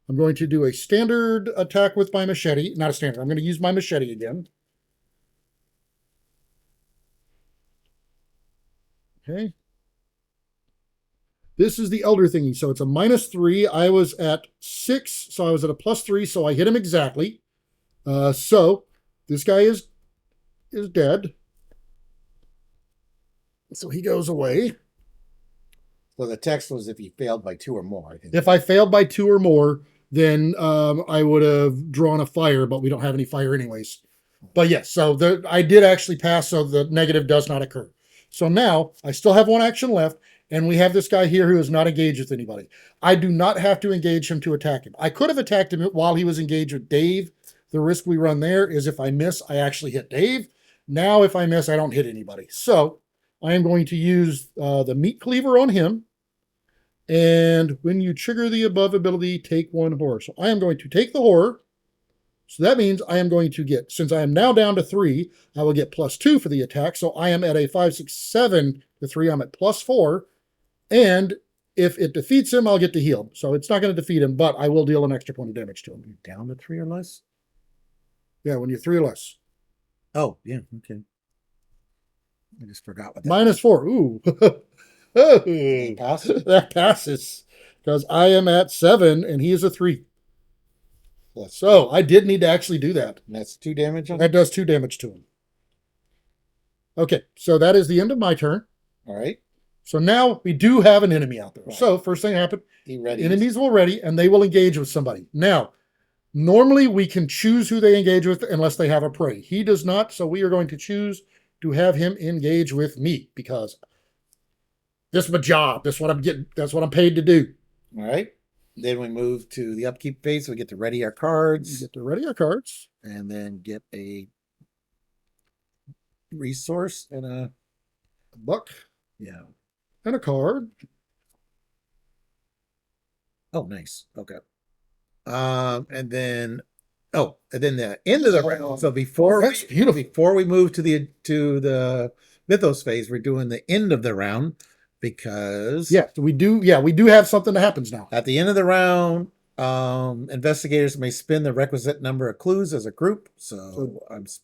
I'm going to do a standard attack with my machete. Not a standard. I'm going to use my machete again. Okay. This is the elder thingy. So it's a -3. I was at 6, so I was at a +3, so I hit him exactly. So this guy is dead. So he goes away. So the text was if he failed by 2 or more, I think. If I failed by 2 or more, then I would have drawn a fire, but we don't have any fire anyways. But yes, so I did actually pass, so the negative does not occur. So now I still have 1 action left, and we have this guy here who is not engaged with anybody. I do not have to engage him to attack him. I could have attacked him while he was engaged with Dave. The risk we run there is if I miss, I actually hit Dave. Now if I miss, I don't hit anybody. So I am going to use the meat cleaver on him. And when you trigger the above ability, take 1 horror. So I am going to take the horror. So that means I am going to get, since I am now down to 3, I will get +2 for the attack. So I am at a 5, 6, 7 to 3. I'm at +4. And if it defeats him, I'll get to heal. So it's not going to defeat him, but I will deal an extra point of damage to him. You're down to 3 or less? Yeah, when you're 3 or less. Oh, yeah. Okay. I just forgot what that -4. Ooh. passes. That passes. Because I am at 7 and he is a 3. Plus So I did need to actually do that. and that's 2 damage on That does 2 damage to him. Okay, so that is the end of my turn. All right. So now we do have an enemy out there. Right. So first thing happened, He ready. enemies will ready, and they will engage with somebody. Now, normally we can choose who they engage with unless they have a prey. He does not, so we are going to choose to have him engage with me because this is my job. That's what I'm getting. That's what I'm paid to do. All right. Then we move to the upkeep phase. We get to ready our We cards get to ready our cards. and then get a resource and A buck yeah. and a card. Oh, nice. Okay. And then the end of the round. So That's beautiful. before we move to the mythos phase, we're doing the end of the round because Yeah, so we do have something that happens now. at the end of the round, investigators may spend the requisite number of clues as a group. So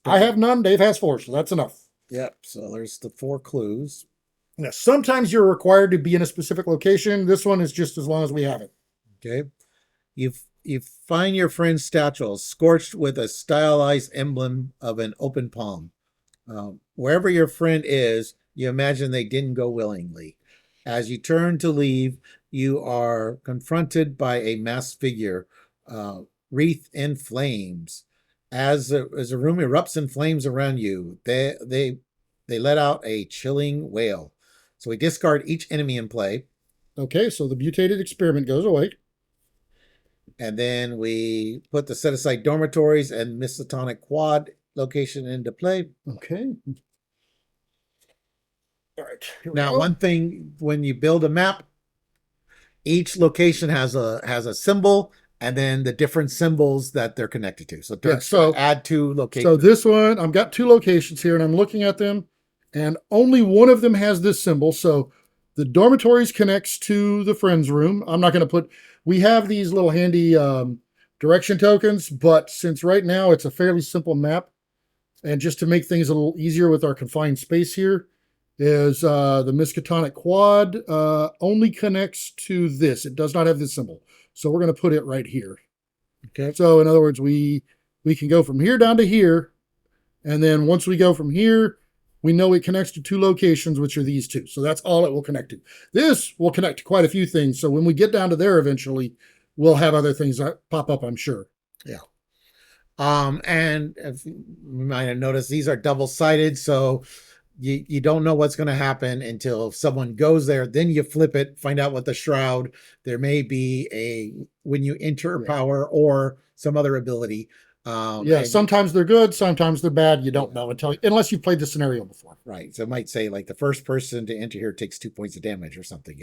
I have none. Dave has 4, so that's enough. Yep. So there's the 4 clues. Yeah, sometimes you're required to be in a specific location. This one is just as long as we have it. Okay. You find your friend's statue scorched with a stylized emblem of an open palm. Wherever your friend is, you imagine they didn't go willingly. As you turn to leave, you are confronted by a masked figure, wreathed in flames. As the room erupts in flames around you, they let out a chilling wail. So we discard each enemy in play. Okay, so the mutated experiment goes away. And then we put the set aside dormitories and Miskatonic Quad location into play. Okay. All right. Now, one thing when you build a map, each location has a symbol and then the different symbols that they're connected to. So, Dirk, so add 2 locations. So this one, I've got 2 locations here, and I'm looking at them, and only one of them has this symbol. So the dormitories connects to the friends room. I'm not going to put. We have these little handy direction tokens, but since right now it's a fairly simple map, and just to make things a little easier with our confined space here, is the Miskatonic Quad only connects to this. It does not have this symbol. So we're going to put it right here. Okay. So in other words, we can go from here down to here. And then once we go from here, we know it connects to 2 locations, which are these 2. So that's all it will connect to. This will connect to quite a few things. So when we get down to there eventually, we'll have other things that pop up, I'm sure. Yeah. And if you might have noticed, these are double-sided. So you don't know what's going to happen until someone goes there. Then you flip it, find out what the shroud. There may be when you enter power or some other ability. Sometimes they're good, sometimes they're bad. You don't know unless you've played the scenario before. Right. So it might say like the first person to enter here takes 2 points of damage or something,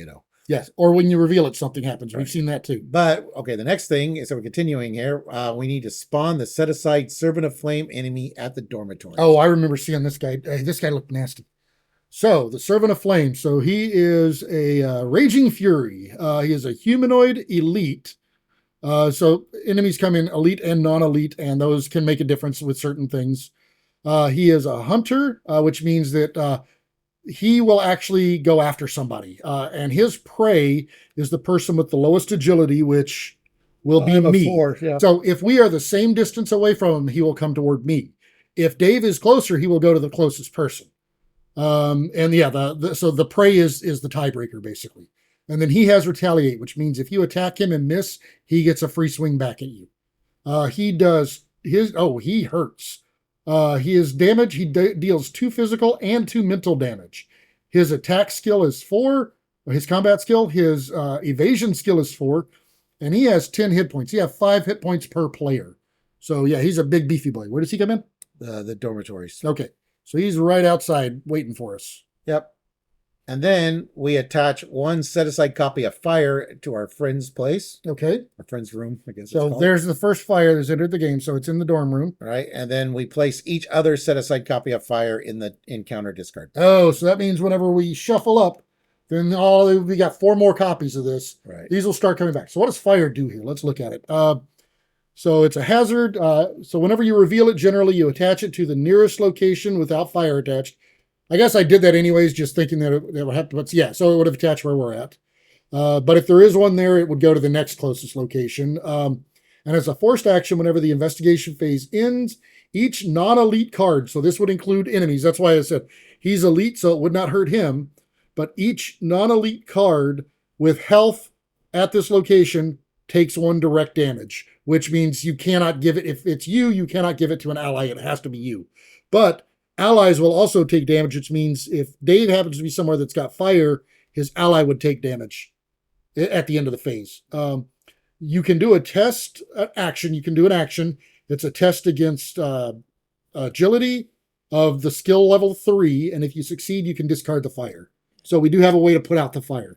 Yes. Or when you reveal it, something happens. Right. We've seen that too. But okay, the next thing is, so we're continuing here. We need to spawn the set aside Servant of Flame enemy at the dormitory. Oh, I remember seeing this guy. This guy looked nasty. So the Servant of Flame. So he is a Raging Fury. He is a humanoid elite. So enemies come in elite and non-elite, and those can make a difference with certain things. He is a hunter, which means that he will actually go after somebody. And his prey is the person with the lowest agility, which will be me. 4, yeah. So if we are the same distance away from him, he will come toward me. If Dave is closer, he will go to the closest person. So the prey is the tiebreaker, basically. And then he has retaliate, which means if you attack him and miss, he gets a free swing back at you. He hurts. His damage, he deals 2 physical and 2 mental damage. His attack skill is 4, or his combat skill. His evasion skill is 4, and he has 10 hit points. He has 5 hit points per player. So yeah, he's a big beefy boy. Where does he come in? The dormitories. Okay, so he's right outside waiting for us. Yep. And then we attach 1 set-aside copy of fire to our friend's place. Okay. Our friend's room, I guess. So there's the first fire that's entered the game, so it's in the dorm room. All right. And then we place each other set-aside copy of fire in the encounter discard. Oh, so that means whenever we shuffle up, then we got 4 more copies of this. Right. These will start coming back. So what does fire do here? Let's look at it. So it's a hazard. So whenever you reveal it, generally you attach it to the nearest location without fire attached. I guess I did that anyways, just thinking that it would have to, but yeah, so it would have attached where we're at. But if there is one there, it would go to the next closest location. And And as a forced action, whenever the investigation phase ends, each non-elite card, so this would include enemies, that's why I said he's elite, so it would not hurt him, but each non-elite card with health at this location takes 1 direct damage, which means you cannot give it, if it's you cannot give it to an ally, it has to be you. But allies will also take damage, which means if Dave happens to be somewhere that's got fire, his ally would take damage at the end of the phase. You can do a test action. You can do an action. It's a test against agility of the skill level 3, and if you succeed, you can discard the fire. So we do have a way to put out the fire.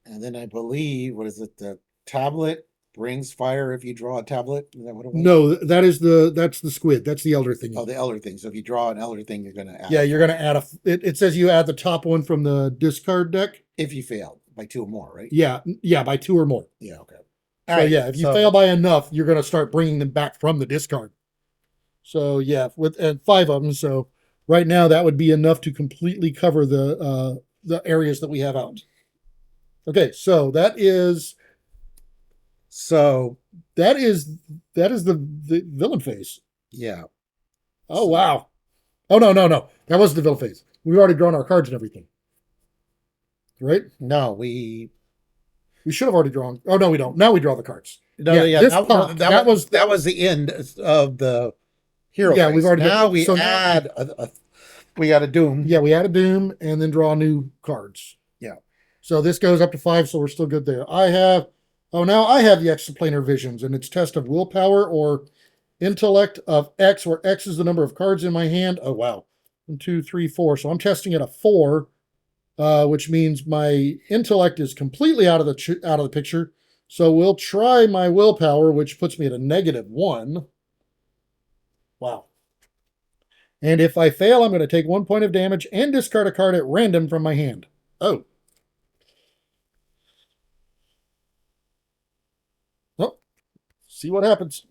And then I believe, what is it? The tablet brings fire if you draw a tablet. Is that what it was? No, that's the squid. That's the elder thing. Oh, the elder thing. So if you draw an elder thing, you're going to add. Yeah, you're going to add it says you add the top one from the discard deck. If you fail by 2 or more, right? Yeah, by 2 or more. Yeah, okay. So yeah, if you fail by enough, you're going to start bringing them back from the discard. So yeah, with 5 of them. So right now that would be enough to completely cover the areas that we have out. Okay, so that is the villain phase. Yeah. Oh wow. Oh no. That wasn't the villain phase. We've already drawn our cards and everything. Right? No, we should have already drawn. Oh no, we don't. Now we draw the cards. No, yeah, that was the end of the hero. Yeah, phase. we've already now done, we so add we got a doom. Yeah, we add a doom and then draw new cards. Yeah. So this goes up to 5, so we're still good there. Now I have the extraplanar visions, and it's test of willpower or intellect of X, where X is the number of cards in my hand. Oh wow. 1, 2, 3, 4. So I'm testing at a 4, which means my intellect is completely out of the picture. So we'll try my willpower, which puts me at a -1. Wow. And if I fail, I'm going to take 1 point of damage and discard a card at random from my hand. Oh. Well, see what happens.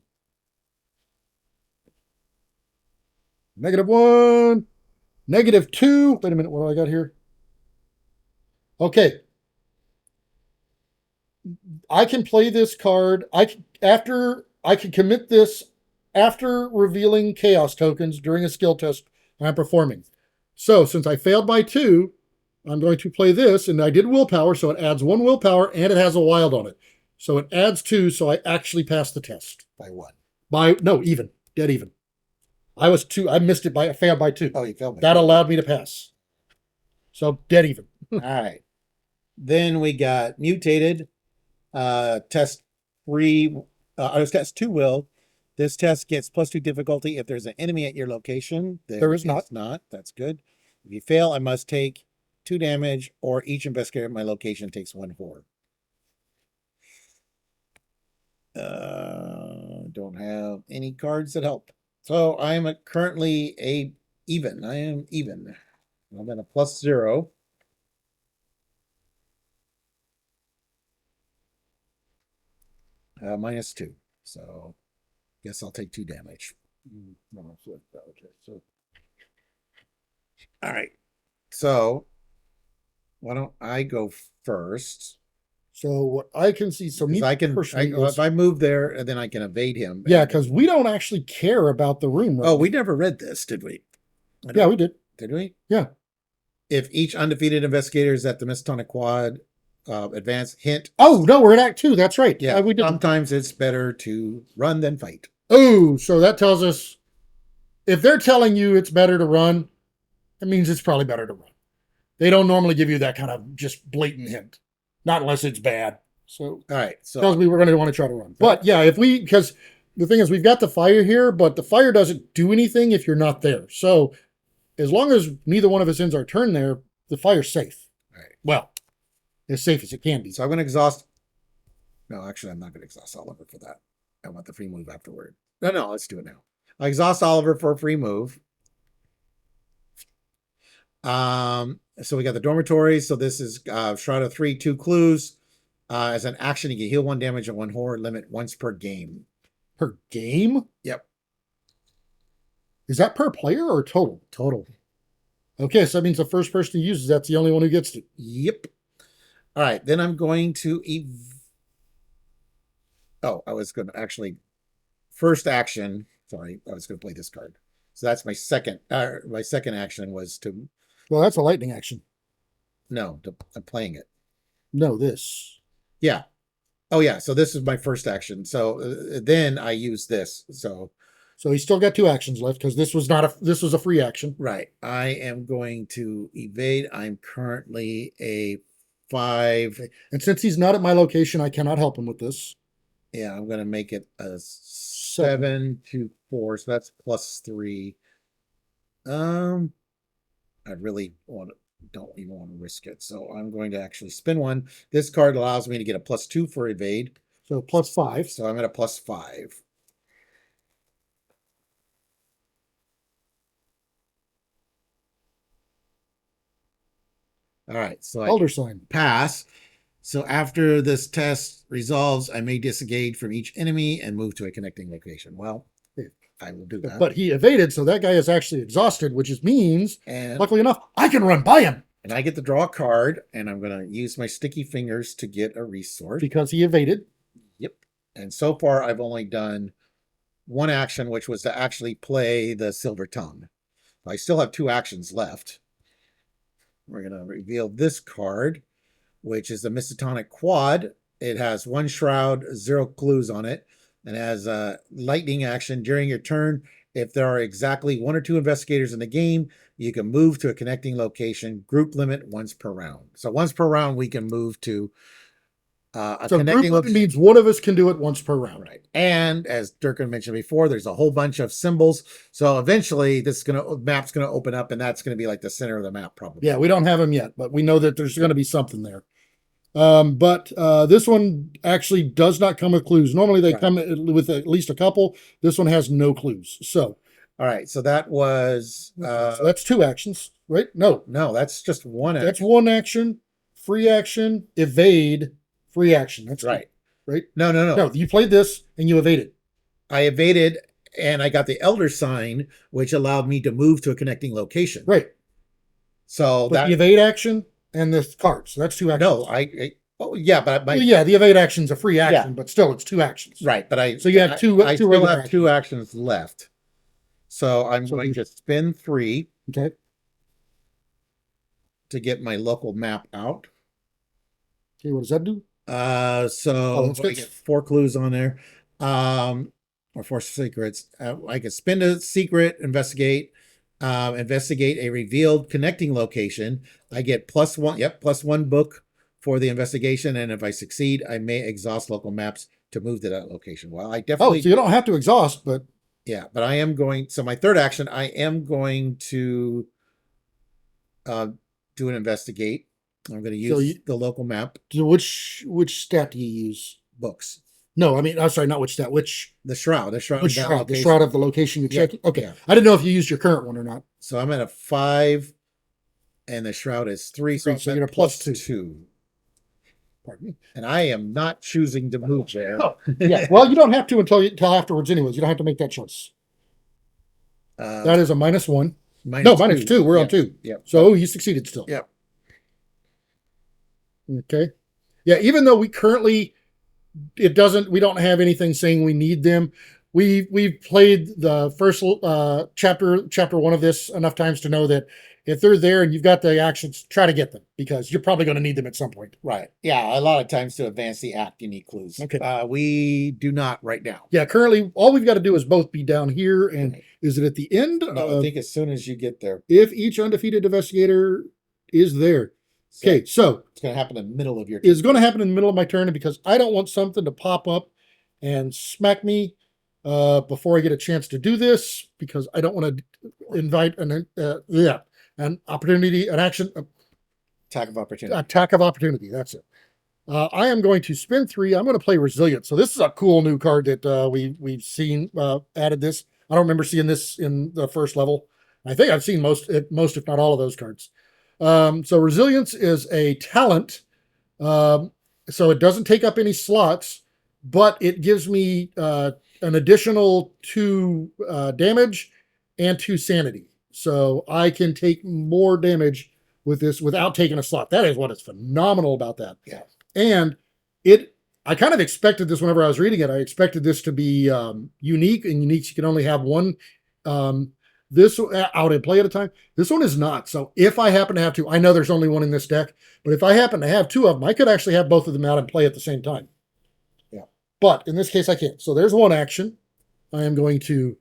-1, -2. Wait a minute, what do I got here? Okay. I can play this card. I can commit this after revealing chaos tokens during a skill test I'm performing. So since I failed by 2, I'm going to play this, and I did willpower, so it adds 1 willpower, and it has a wild on it. So it adds 2, so I actually passed the test. By what? Even. Dead even. I missed it I failed by 2. Oh, you failed by that 2. allowed me to pass. So dead even. All right. Then we got mutated. Test 3. Test 2 will. This test gets +2 difficulty if there's an enemy at your location. There is not. That's good. If you fail, I must take 2 damage, or each investigator at my location takes 1 horror. Don't have any cards that help. So I am currently even. I am even. I'm at a +0. -2. So guess I'll take 2 damage. Okay. So all right. So why don't I go first? So what I can see, so me personally, if I move there, and then I can evade him. Yeah, because we don't actually care about the room. Right? Oh, we never read this, did we? Yeah, we did. Did we? Yeah. If each undefeated investigator is at the Miskatonic Quad advance, hint. Oh no, we're in Act 2. That's right. Yeah, we did. Sometimes it's better to run than fight. Oh, so that tells us if they're telling you it's better to run, that means it's probably better to run. They don't normally give you that kind of just blatant hint. Not unless it's bad. So, all right. So tells me we're going to want to try to run. But yeah, because the thing is, we've got the fire here, but the fire doesn't do anything if you're not there. So as long as neither one of us ends our turn there, the fire's safe. All right. Well, as safe as it can be. So I'm going to exhaust. No, actually, I'm not going to exhaust Oliver for that. I want the free move afterward. No, let's do it now. I exhaust Oliver for a free move. So we got the dormitory. So this is Shroud of 3, 2 clues. As an action, you can heal 1 damage and 1 horror, limit once per game. Per game? Yep. Is that per player or total? Total. Okay, so that means the first person who uses that's the only one who gets to. Yep. All right, then I'm going to Oh, I was going to actually first action. Sorry, I was going to play this card. So that's my second. My second action was to Well, that's a lightning action. no. I'm playing it. No, this. Yeah. Oh yeah. So this is my first action. So then I use this. So So he's still got 2 actions left because this was not a this was a free action. right. I am going to evade. I'm currently a 5. And since he's not at my location, I cannot help him with this. Yeah, I'm going to make it a 7 to 4. So that's +3. I really don't even want to risk it. So I'm going to actually spin one. This card allows me to get a +2 for evade. So +5. So I'm at a +5. All right. So I Elder Sign. pass. So after this test resolves, I may disengage from each enemy and move to a connecting location. Well, I will do that. But he evaded, so that guy is actually exhausted, which means, and luckily enough, I can run by him. And I get to draw a card, and I'm going to use my sticky fingers to get a resource. Because he evaded. Yep. And so far, I've only done one action, which was to actually play the Silver Tongue. I still have 2 actions left. We're going to reveal this card, which is the Mystotonic Quad. It has 1 shroud, 0 clues on it, and has a lightning action during your turn. If there are exactly 1 or 2 investigators in the game, you can move to a connecting location. Group limit once per round. So once per round, we can move to a So connecting group location. means one of us can do it once per round. Right. And as Dirk mentioned before, there's a whole bunch of symbols. So eventually, map's gonna open up, and that's gonna be like the center of the map, probably. Yeah, we don't have him yet, but we know that there's going to be something there. But this one actually does not come with clues. Normally they come with at least a couple. This one has no clues. So, all right. So that was so that's 2 actions, right? No, that's just one. that's 1 action, free action, evade, free action. That's right. Right? No. You played this and you evaded. I evaded, and I got the Elder Sign, which allowed me to move to a connecting location. Right. So but the evade action and the cards. So that's 2 actions. No, but the evade action's a free action, but still it's 2 actions. Right, but so you have two. I still have 2 actions left. So I'm going to spin 3. Okay. To get my local map out. Okay, what does that do? So I get 4 clues on there, or 4 secrets. I can spin a secret, investigate a revealed connecting location. I get +1. Yep, +1 book for the investigation, and if I succeed, I may exhaust local maps to move to that location. Well, I definitely. Oh, so you don't have to exhaust, but yeah, but I am going. So my third action, I am going to do an investigate. I'm going to use the local map. Which stat do you use? Books. No, I mean, I'm sorry, not which stat. The shroud. The shroud. Which shroud? The shroud of the location you're checking. Okay, yeah. I didn't know if you used your current one or not. So I'm at a 5, and the shroud is 3. So you're a +2. Pardon me. And I am not choosing to move there. Oh, yeah. Well, you don't have to until afterwards, anyways. You don't have to make that choice. That is a -1. -2. We're on 2. Yep. So you succeeded still. Yep. Okay. Yeah. Even though we currently, we don't have anything saying we need them. We've played the first chapter 1 of this enough times to know that if they're there and you've got the actions, try to get them because you're probably going to need them at some point. Right. Yeah. A lot of times to advance the act, you need clues. Okay. We do not right now. Yeah. Currently, all we've got to do is both be down here. And is it at the end? No, I think as soon as you get there. If each undefeated investigator is there. Okay. So it's going to happen in the middle of your turn. It's going to happen in the middle of my turn because I don't want something to pop up and smack me before I get a chance to do this because I don't want to invite an opportunity, an action. Attack of opportunity. Attack of opportunity. That's it. I am going to spin 3. I'm going to play Resilience. So this is a cool new card that we've seen added this. I don't remember seeing this in the first level. I think I've seen most, if not all of those cards. So Resilience is a talent. So it doesn't take up any slots, but it gives me an additional 2 damage and 2 sanity. So I can take more damage with this without taking a slot. That is what is phenomenal about that. Yeah. And it I kind of expected this whenever I was reading it. I expected this to be unique, and unique, you can only have one this out in play at a time. This one is not. So if I happen to have two, I know there's only one in this deck, but if I happen to have two of them, I could actually have both of them out in play at the same time. Yeah. But in this case, I can't. So there's one action. I am going to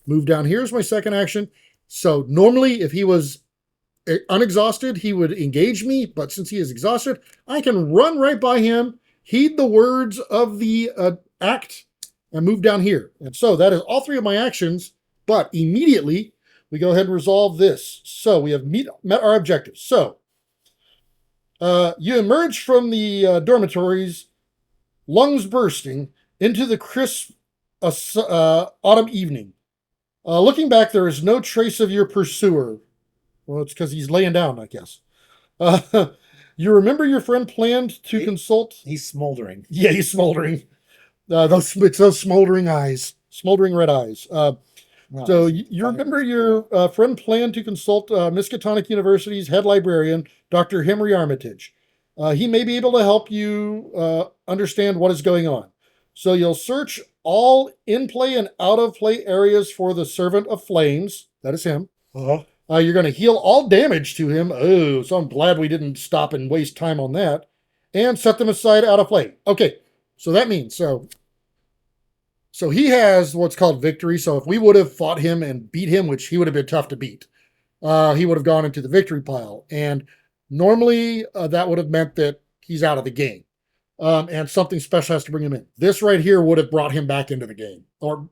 move down here as my second action. So normally, if he was unexhausted, he would engage me. But since he is exhausted, I can run right by him, heed the words of the act, and move down here. And so that is all three of my actions. But immediately, we go ahead and resolve this. So we have met our objectives. So you emerge from the dormitories, lungs bursting, into the crisp autumn evening. Looking back, there is no trace of your pursuer. Well, it's because he's laying down, I guess. You remember your friend planned to consult... He's smoldering. Yeah, he's smoldering. Those smoldering eyes. Smoldering red eyes. So you remember your friend planned to consult Miskatonic University's head librarian, Dr. Henry Armitage. He may be able to help you understand what is going on. So you'll search all in-play and out-of-play areas for the Servant of Flames. That is him. You're going to heal all damage to him. Oh, so I'm glad we didn't stop and waste time on that. And set them aside out of play. Okay, so that means, so he has what's called victory. So if we would have fought him and beat him, which he would have been tough to beat, he would have gone into the victory pile. And normally that would have meant that he's out of the game. And something special has to bring him in. This right here would have brought him back into the game. Or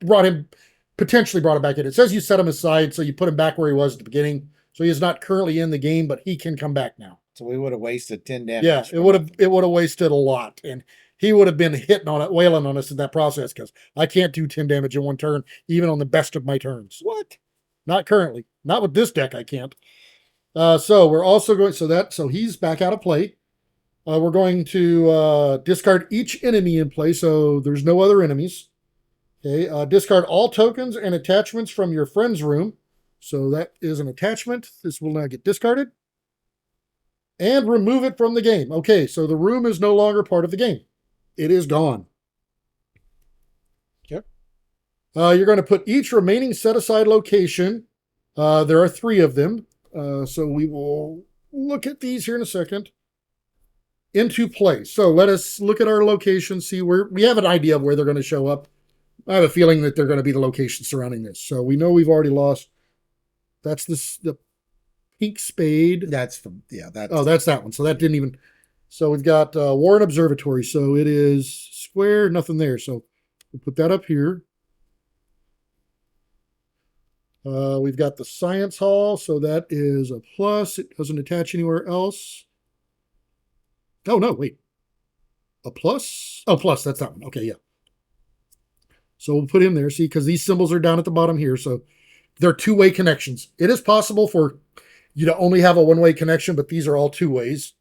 potentially brought him back in. It says you set him aside, so you put him back where he was at the beginning. So he is not currently in the game, but he can come back now. So we would have wasted 10 damage. Yeah, it would have wasted a lot. And he would have been hitting on it, wailing on us in that process, because I can't do 10 damage in one turn, even on the best of my turns. What? Not currently. Not with this deck, I can't. So we're also going, so he's back out of play. We're going to discard each enemy in play, so there's no other enemies. Okay, discard all tokens and attachments from your friend's room. So that is an attachment. This will now get discarded. And remove it from the game. Okay, so the room is no longer part of the game. It is gone. Okay. You're going to put each remaining set-aside location. There are 3 of them. So we will look at these here in a second. Into play. So let us look at our location, see where we have an idea of where they're going to show up. I have a feeling that they're going to be the location surrounding this. So we know we've already lost. That's the pink spade. That's from, yeah. That's that one. So that didn't even. So we've got Warren Observatory. So it is square, nothing there. So we'll put that up here. We've got the Science Hall. So that is a plus. It doesn't attach anywhere else. Oh, no, wait. A plus? Oh, plus. That's that one. Okay, yeah. So we'll put him there, see, because these symbols are down at the bottom here. So they're two-way connections. It is possible for you to only have a one-way connection, but these are all two ways.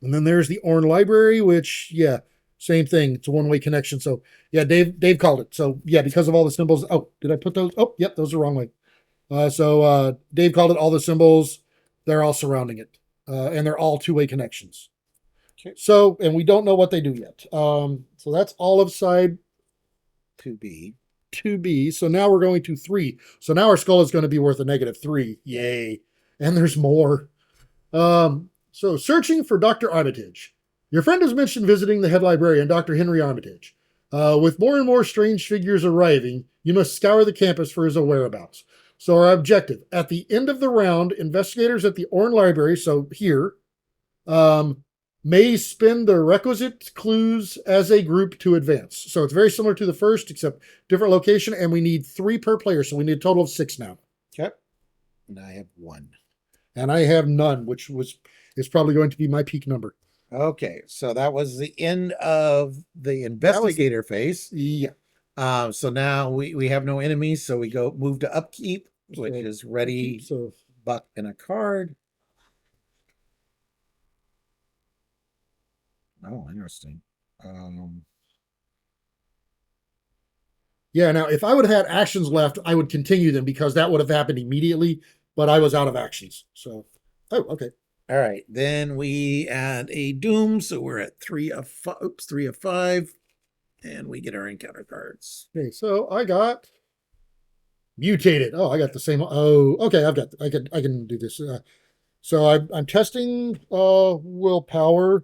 And then there's the Orn Library, which, yeah, same thing. It's a one-way connection. So, yeah, Dave called it. So, yeah, because of all the symbols. Oh, did I put those? Oh, yep, those are the wrong way. So Dave called it all the symbols. They're all surrounding it. And they're all two-way connections. Okay. So, and we don't know what they do yet. So that's all of side 2B. So now we're going to 3. So now our skull is going to be worth a -3. Yay. And there's more. So searching for Dr. Armitage. Your friend has mentioned visiting the head librarian, Dr. Henry Armitage. With more and more strange figures arriving, you must scour the campus for his whereabouts. So our objective, at the end of the round, investigators at the Orn Library, so here, may spend the requisite clues as a group to advance. So it's very similar to the first, except different location, and we need 3 per player, so we need a total of 6 now. Okay. And I have 1. And I have none, which is probably going to be my peak number. Okay, so that was the end of the investigator phase. Yeah. So now we have no enemies, so we move to upkeep, which is ready, So buck, and a card. Oh, interesting. yeah, now if I would have had actions left, I would continue them because that would have happened immediately, but I was out of actions. So, oh, okay. All right, then we add a doom, so we're at 3 of 5, and we get our encounter cards. Okay, so I got mutated. Oh, I got the same. Oh, okay, I can do this. So I'm testing willpower,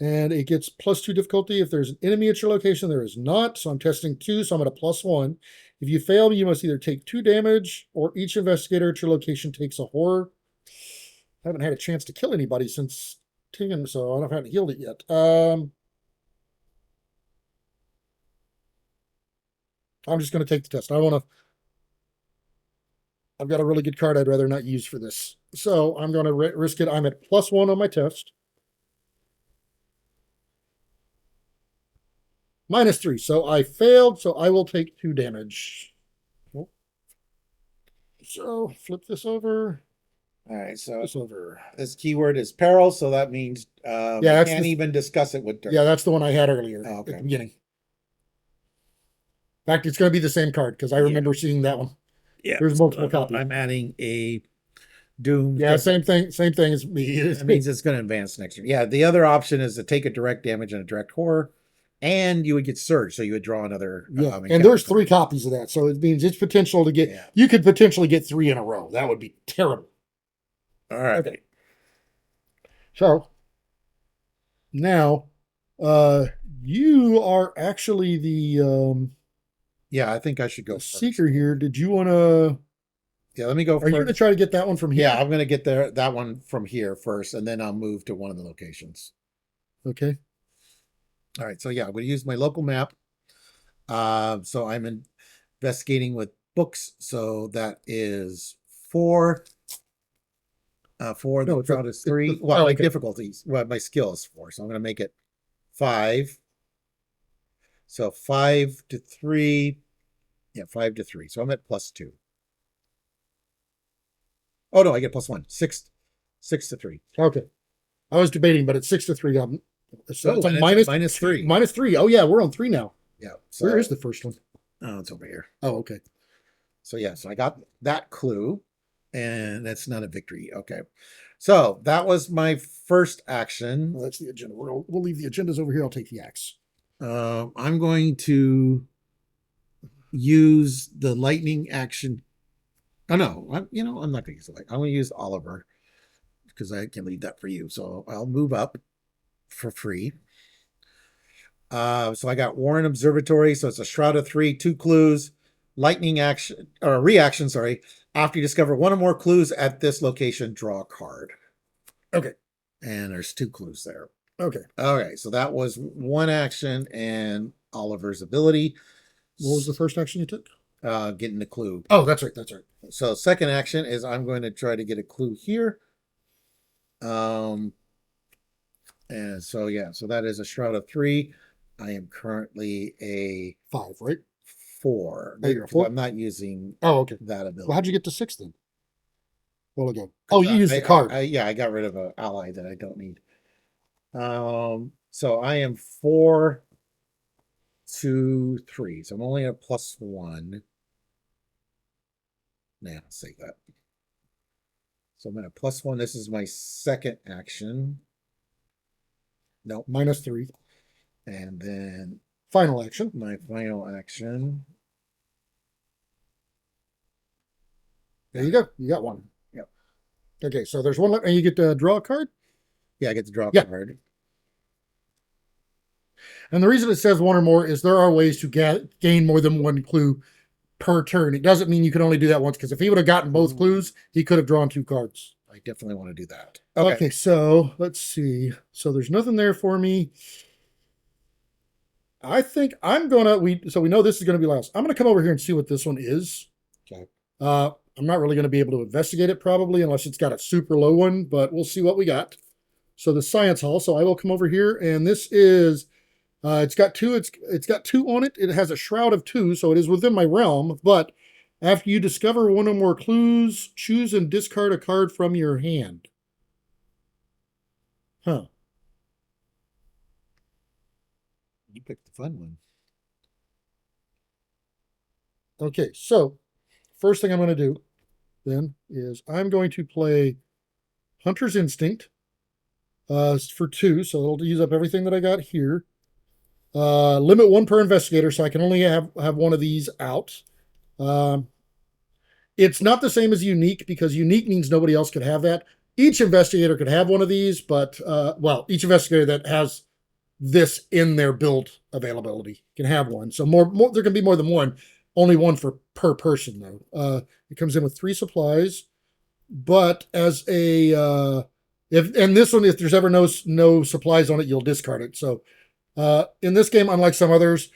and it gets +2 difficulty if there's an enemy at your location. There is not, so I'm testing 2, so I'm at a +1. If you fail, you must either take 2 damage, or each investigator at your location takes a horror. I haven't had a chance to kill anybody since Tingen, so I haven't healed it yet. I'm just going to take the test. I want to. I've got a really good card I'd rather not use for this, so I'm going to risk it. I'm at +1 on my test. -3, so I failed, so I will take 2 damage. So flip this over. All right, so This over. this keyword is peril, so that means Yeah, we that's can't the- even discuss it with Dirk. Yeah, that's the one I had earlier Oh, at okay. the beginning. In fact, it's going to be the same card because I remember seeing that one. Yeah, There's multiple copies. I'm adding a doom. Yeah, same thing. Same thing as me. That means it's going to advance next year. Yeah, the other option is to take a direct damage and a direct horror, and you would get surge, so you would draw another. Yeah, and there's 3 copies of that, so it means it's potential to get. Yeah. You could potentially get 3 in a row. That would be terrible. All right. Okay. So now, you are actually the Yeah, I think I should go first. seeker here. Did you want to? Yeah, let me go Are you going to first. try to get that one from here? Yeah, I'm going to get that one from here first, and then I'll move to one of the locations. Okay. All right, so yeah, I'm going to use my local map. So I'm investigating with books, so that is 4. 4. No, The it's crowd is 3. Well, oh, my okay. difficulties. Well, my skill is 4, so I'm going to make it 5. So 5 to 3. Yeah, 5 to 3. So I'm at +2. Oh no, I get +1. 6 to 3. Okay. I was debating, but it's 6 to 3. So it's a and it's minus -3. -3. Oh yeah, we're on 3 now. Yeah. So, Where is the first one? Oh, it's over here. Oh, okay. So yeah, so I got that clue, and that's not a victory. Okay. So that was my first action. Well, that's the agenda. We'll leave the agendas over here. I'll take the axe. I'm going to use the lightning action. Oh no, I'm not going to use the light. I'm going to use Oliver because I can leave that for you. So I'll move up for free. So I got Warren Observatory. So it's a Shroud of 3, 2 clues, lightning action or reaction. Sorry. After you discover one or more clues at this location, draw a card. Okay. And there's 2 clues there. Okay. All right. So that was one action and Oliver's ability. What was the first action you took? Getting the clue. Oh, that's right. That's right. So second action is I'm going to try to get a clue here. And so yeah, so that is a Shroud of 3. I am currently a 5, right? 4. Oh, you're a 4? I'm not using Oh, okay. that ability. Well, how'd you get to 6 then? Well, again. Oh, you used the card. Yeah, I got rid of an ally that I don't need. So I am 4 to 3. So I'm only at +1. Nah, I'll say that. So I'm at a +1. This is my second action. Nope. -3. And then Final action. my final action. There you go. You got one. Yep. Okay, so there's one left, and you get to draw a card. Yeah, I get to draw a Yeah. card. And the reason it says one or more is there are ways to gain more than one clue per turn. It doesn't mean you can only do that once, because if he would have gotten both clues, he could have drawn 2 cards. I definitely want to do that. Okay, so let's see. So there's nothing there for me. I think I'm gonna we know this is gonna be last. I'm gonna come over here and see what this one is. Okay. I'm not really gonna be able to investigate it probably unless it's got a super low one, but we'll see what we got. So the science hall. So I will come over here, and this is it's got 2. It's got 2 on it. It has a shroud of 2, so it is within my realm. But after you discover one or more clues, choose and discard a card from your hand. Huh. You picked the fun one. Okay, so first thing I'm going to do then is I'm going to play Hunter's Instinct for 2, so it'll use up everything that I got here. Limit 1 per investigator, so I can only have one of these out. It's not the same as unique, because unique means nobody else could have that. Each investigator could have one of these, but well, each investigator that has this in their build availability can have one. So more there can be more than one. Only one per person though. It comes in with 3 supplies, but as a if this one, if there's ever no supplies on it, you'll discard it. So in this game, unlike some others,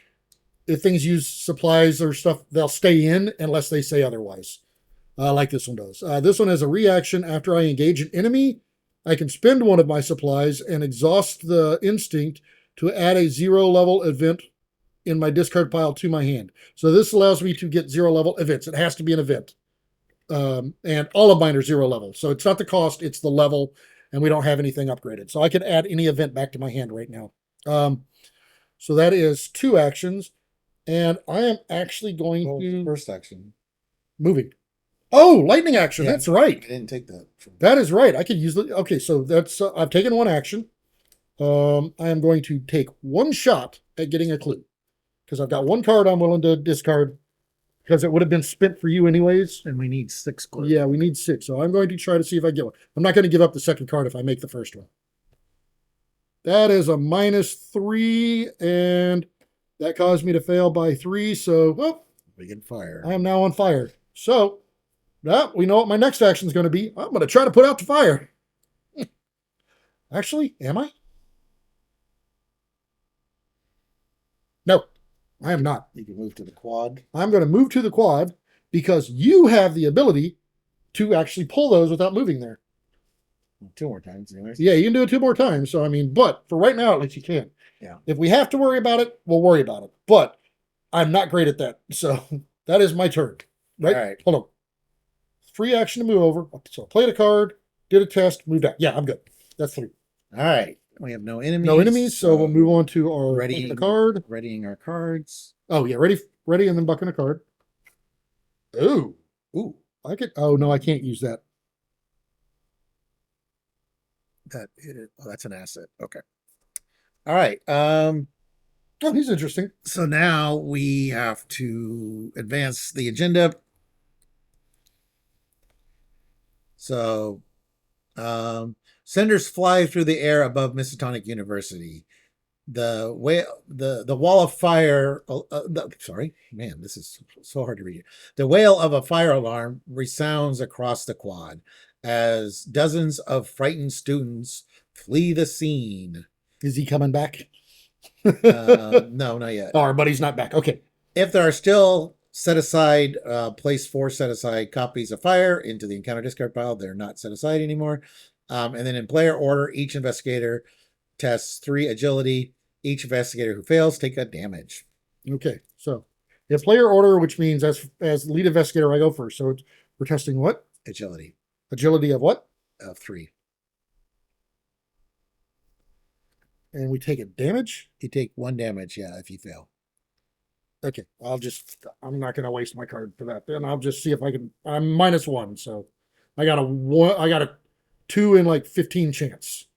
if things use supplies or stuff, they'll stay in unless they say otherwise. Like this one does. This one has a reaction after I engage an enemy. I can spend one of my supplies and exhaust the instinct to add a 0 level event in my discard pile to my hand. So this allows me to get 0 level events. It has to be an event. And all of mine are 0 level. So it's not the cost, it's the level, and we don't have anything upgraded. So I can add any event back to my hand right now. So that is 2 actions. And I am actually going to... First action. Moving. Oh, lightning action. Yeah, That's right. I didn't take that. That is right. I could use the... Okay, so that's... I've taken 1 action. I am going to take 1 shot at getting a clue. Because I've got 1 card I'm willing to discard. Because it would have been spent for you anyways. And we need 6 clues. Yeah, we need 6. So I'm going to try to see if I get one. I'm not going to give up the second card if I make the first one. That is a -3. And that caused me to fail by 3. So, well, we can fire. I am now on fire. So... Well, we know what my next action is going to be. I'm going to try to put out the fire. Actually, am I? No, I am not. You can move to the quad. I'm going to move to the quad because you have the ability to actually pull those without moving there. 2 more times, anyways. Yeah, you can do it 2 more times. So, I mean, but for right now, at least you can. Yeah. If we have to worry about it, we'll worry about it. But I'm not great at that. So that is my turn. Right? All right. Hold on. Free action to move over. So I played a card, did a test, moved out. Yeah, I'm good. That's 3. All right. We have no enemies. No enemies, so we'll move on to our readying the card. Readying our cards. Oh yeah, ready, and then bucking a card. Ooh. Ooh. I could. Oh no, I can't use that. That's an asset. Okay. All right. Oh, he's interesting. So now we have to advance the agenda. So, cinders fly through the air above Miskatonic University. The wall of fire. Sorry, man, this is so hard to read. The wail of a fire alarm resounds across the quad as dozens of frightened students flee the scene. Is he coming back? No, not yet. Oh, our buddy's not back. Okay. If there are still set aside, place 4 set aside copies of fire into the encounter discard pile. They're not set aside anymore. And then in player order, each investigator tests 3 agility. Each investigator who fails take a damage. Okay, so in player order, which means as lead investigator, I go first. So we're testing what? Agility. Agility of what? Of 3. And we take a damage? You take 1 damage, yeah, if you fail. Okay, I'm not going to waste my card for that. Then I'll just see if I can. I'm -1, so I got a 2 in like 15 chance.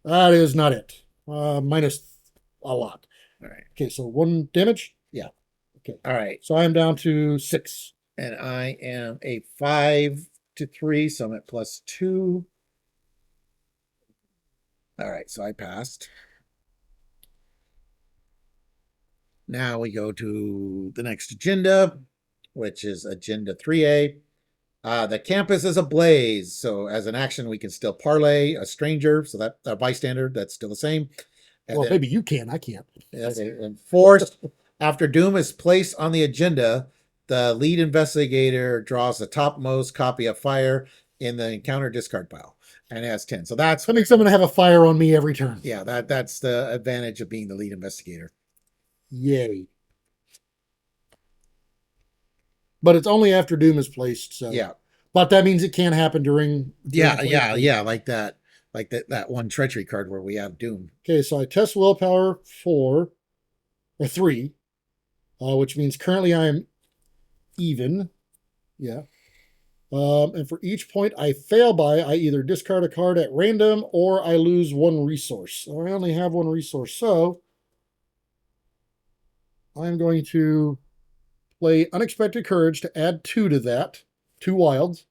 That is not it. Minus a lot. All right. Okay, so 1 damage? Yeah. Okay. All right. So I am down to 6. And I am a 5 to 3, so I'm at +2. All right, so I passed. Now we go to the next agenda, which is agenda 3A. The campus is ablaze. So as an action, we can still parlay a stranger. So that a bystander, that's still the same. And Well, then, maybe you can. I can't. and forced, after doom is placed on the agenda, the lead investigator draws the topmost copy of fire in the encounter discard pile and has 10. So that's That means I'm going to have a fire on me every turn. yeah, that's the advantage of being the lead investigator. Yay. But it's only after doom is placed. So Yeah. But that means it can't happen during. Yeah, during like that one treachery card where we have doom. Okay, so I test willpower 4 or 3, which means currently I am even. Yeah. And for each point I fail by, I either discard a card at random or I lose 1 resource. I only have 1 resource, so I'm going to play Unexpected Courage to add 2 to that, 2 wilds.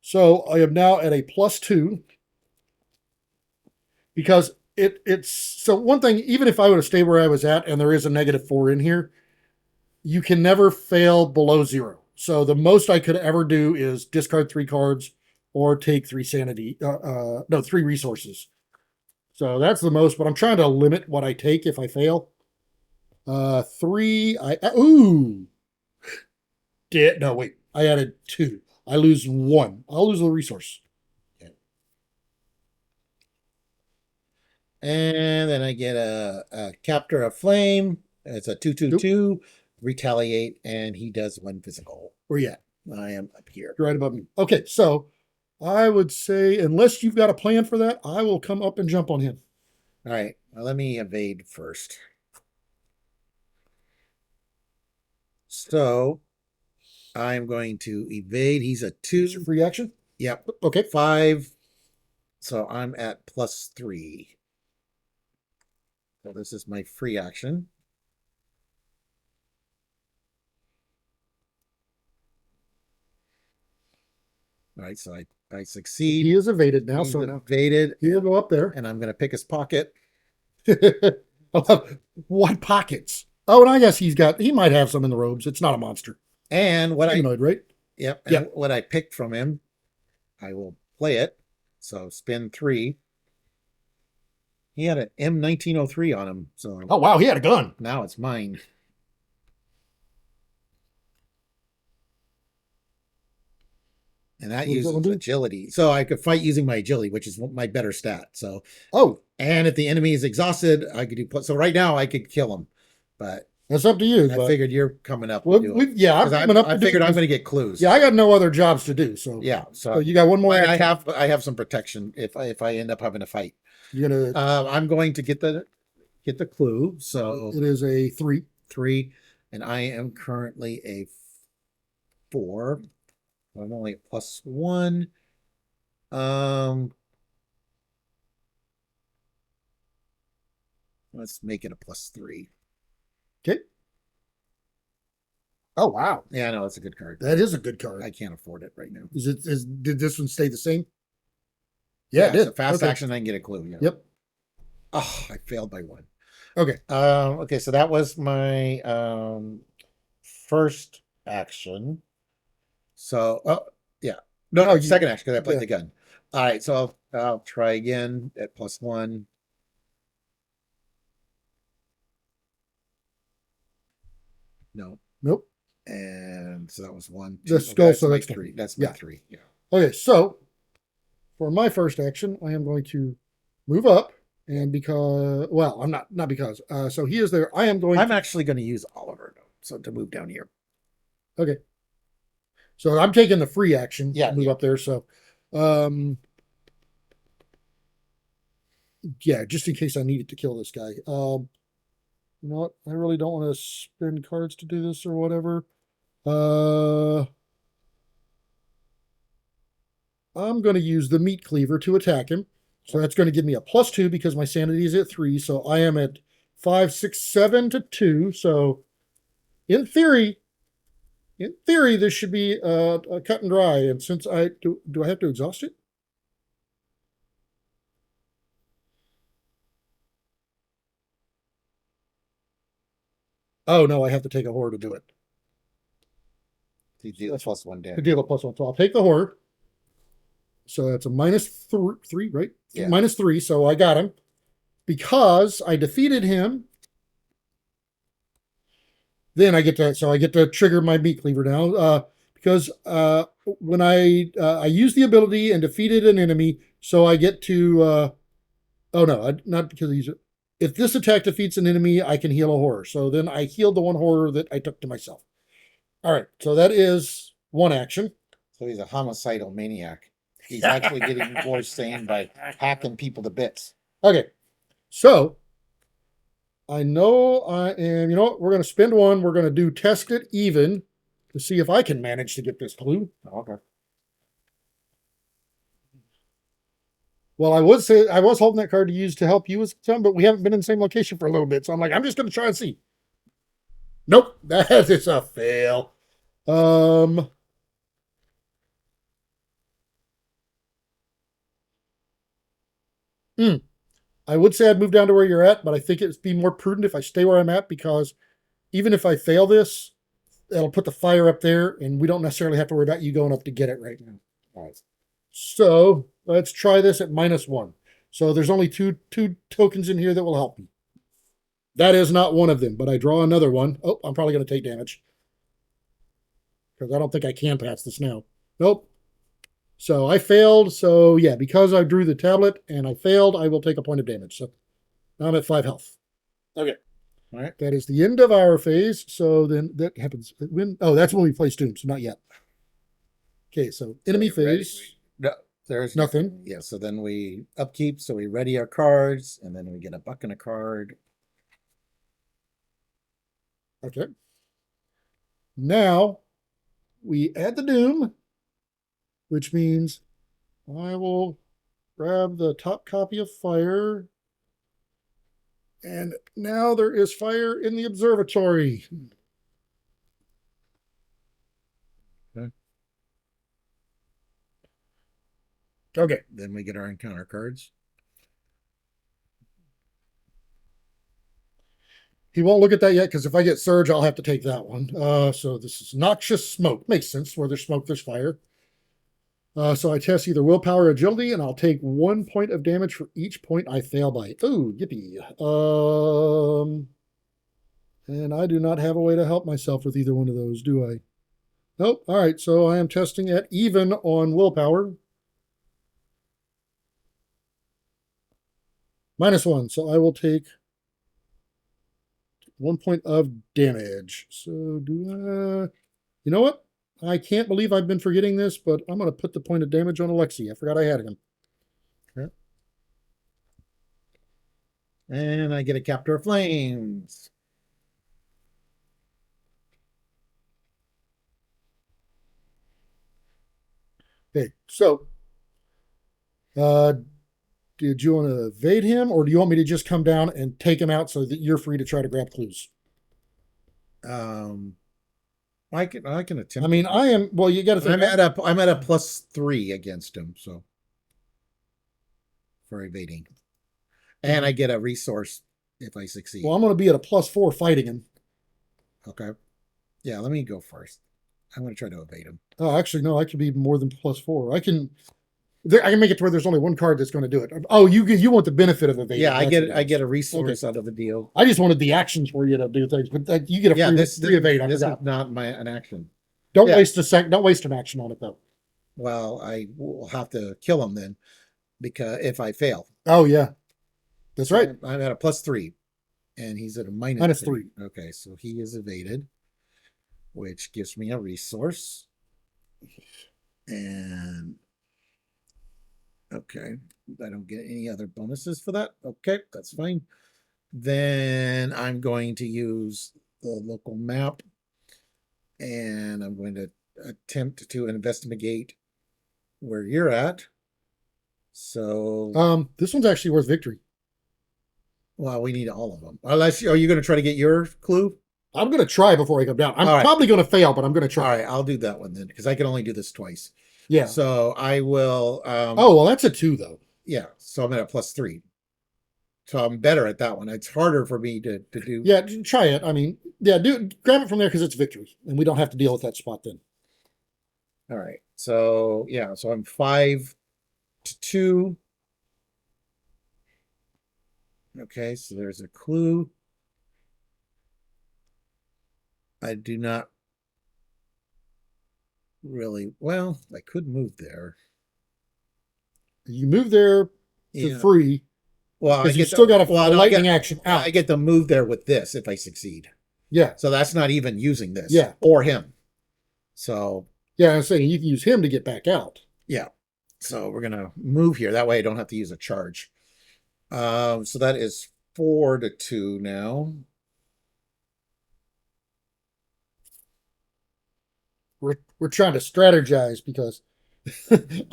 So I am now at a +2 because it's so one thing. Even if I would have stayed where I was at, and there is a -4 in here, you can never fail below 0. So the most I could ever do is discard 3 cards or take 3 sanity. No, 3 resources. So that's the most. But I'm trying to limit what I take if I fail. 3. No, wait. I added 2. I lose 1. I'll lose the resource. Okay. And then I get a Captor of Flame. It's a 2/2/2. Retaliate, and he does 1 physical. Where you at? I am up here. You're right above me. Okay, so I would say, unless you've got a plan for that, I will come up and jump on him. All right. Well, let me evade first. So I'm going to evade. He's a 2. Is your free action? Yep. Okay. 5. So I'm at +3. So this is my free action. All right, so I succeed. He is evaded now, He's so now evaded, he'll go up there. and I'm going to pick his pocket. What pockets? Oh, and I guess he might have some in the robes. It's not a monster. And what Humanoid, right? Yep. And what I picked from him, I will play it. So spin 3. He had an M1903 on him. So Oh, wow, he had a gun. now it's mine. And that What does that uses one do? agility. So I could fight using my agility, which is my better stat. So, Oh, and if the enemy is exhausted, I could do. So right now I could kill him, but that's up to you. I but figured you're coming up. well, to do it. yeah, I'm 'Cause coming up. I to do figured it. I'm going to get clues. Yeah, I got no other jobs to do. So Yeah. So So you got one more. and action. I have some protection if I end up having to fight. You're gonna. I'm going to get the clue. So It is a 3. 3, and I am currently a 4. I'm only at +1. Let's make it a +3. Okay. Oh wow, Yeah, no, it's a good card. that is a good card. I can't afford it right now. Did this one stay the same? Yeah, it it's did. a fast Okay. action. I can get a clue. Yeah. Yep. Oh, I failed by 1. Okay. Okay, so that was my first action. So, yeah, no, second action because I played the gun. All right, so I'll try again at +1. No, Nope. and so that was 1. The 2. skull, That's so my that's 3. That's my yeah. 3. Yeah. Okay, so for my first action, I am going to move up, and because I'm not because. So he is there. I am going. I'm actually going to use Oliver so to move down here. Okay. So I'm taking the free action. Yeah, to move up there. So, yeah, just in case I needed to kill this guy. You know what? I really don't want to spend cards to do this or whatever. I'm going to use the meat cleaver to attack him. So that's going to give me a +2 because my sanity is at 3. So I am at 5, 6, 7 to 2. So in theory, this should be a cut and dry. And since do I have to exhaust it? Oh no, I have to take a horror to do it. You deal +1 To damage. deal a +1, so I'll take the horror. So that's a -3, right? Yeah. -3. So I got him because I defeated him. Then I get to trigger my meat cleaver now because when I used the ability and defeated an enemy, so I get to oh no, not because he's. If this attack defeats an enemy, I can heal a horror. So then I healed the 1 horror that I took to myself. All right, so that is 1 action. So he's a homicidal maniac. He's actually getting more sane by hacking people to bits. Okay, so I know I am. You know what? We're going to spend 1. We're going to do test it even to see if I can manage to get this clue. Okay. Well, I would say I was holding that card to use to help you as some, but we haven't been in the same location for a little bit. So I'm like, I'm just going to try and see. Nope, that is a fail. Um, I would say I'd move down to where you're at, but I think it'd be more prudent if I stay where I'm at because even if I fail this, it'll put the fire up there, and we don't necessarily have to worry about you going up to get it right now. All right. So let's try this at -1. So there's only two tokens in here that will help me. That is not one of them, but I draw another one. Oh, I'm probably going to take damage because I don't think I can pass this now. Nope. So I failed. So yeah, because I drew the tablet and I failed, I will take a point of damage. So now I'm at 5 health. Okay. All right. That is the end of our phase. So then that happens when. Oh, that's when we play Stoom. So not yet. Okay. So enemy phase. No, there's nothing. Yeah. So then we upkeep. So we ready our cards, and then we get a buck and a card. Okay. Now we add the doom, which means I will grab the top copy of fire. And now there is fire in the observatory. Okay. Okay. Then we get our encounter cards. He won't look at that yet because if I get Surge, I'll have to take that one. So this is Noxious Smoke. Makes sense. Where there's smoke, there's fire. So I test either willpower or agility, and I'll take 1 point of damage for each point I fail by. Oh, yippee. And I do not have a way to help myself with either one of those, do I? Nope. All right, so I am testing at even on willpower. -1, so I will take 1 point of damage. So do I... You know what? I can't believe I've been forgetting this, but I'm going to put the point of damage on Alexi. I forgot I had him. Okay. And I get a Captor of Flames. Okay, so did you want to evade him, or do you want me to just come down and take him out so that you're free to try to grab clues? I can attempt. I mean, I am. Well, you got to think. I'm at a +3 against him, so for evading, and I get a resource if I succeed. Well, I'm going to be at a +4 fighting him. Okay. Yeah, let me go first. I'm going to try to evade him. Oh, actually, no. I could be more than +4. I can make it to where there's only one card that's going to do it. Oh, you want the benefit of evading? Yeah, I get a resource out of the deal. I just wanted the actions for you to do things, but you get a free evade. This is not an action. Don't waste Don't waste an action on it though. Well, I will have to kill him then, because if I fail. Oh yeah, that's right. I'm at a +3, and he's at a -3. Okay, so he is evaded, which gives me a resource. And okay, I don't get any other bonuses for that. Okay, that's fine. Then I'm going to use the local map, and I'm going to attempt to investigate where you're at. So this one's actually worth victory. Well, we need all of them. Unless are you going to try to get your clue? I'm going to try before I come down. I'm probably going to fail, but I'm going to try. All right, I'll do that one then, because I can only do this twice. Yeah. So I will. Oh well, that's a 2 though. Yeah. So I'm at a +3. So I'm better at that one. It's harder for me to do. Yeah, try it. I mean, yeah, grab it from there because it's victory, and we don't have to deal with that spot then. All right. So yeah. So I'm 5 to 2. Okay. So there's a clue. I do not really. Well, I could move there. You move there to free. Well, you still got a lightning action out. I get to move there with this if I succeed. Yeah. So that's not even using this. Yeah. Or him. So. Yeah, I'm saying you can use him to get back out. Yeah. So we're gonna move here. That way I don't have to use a charge. So that is 4 to 2 now. We're trying to strategize because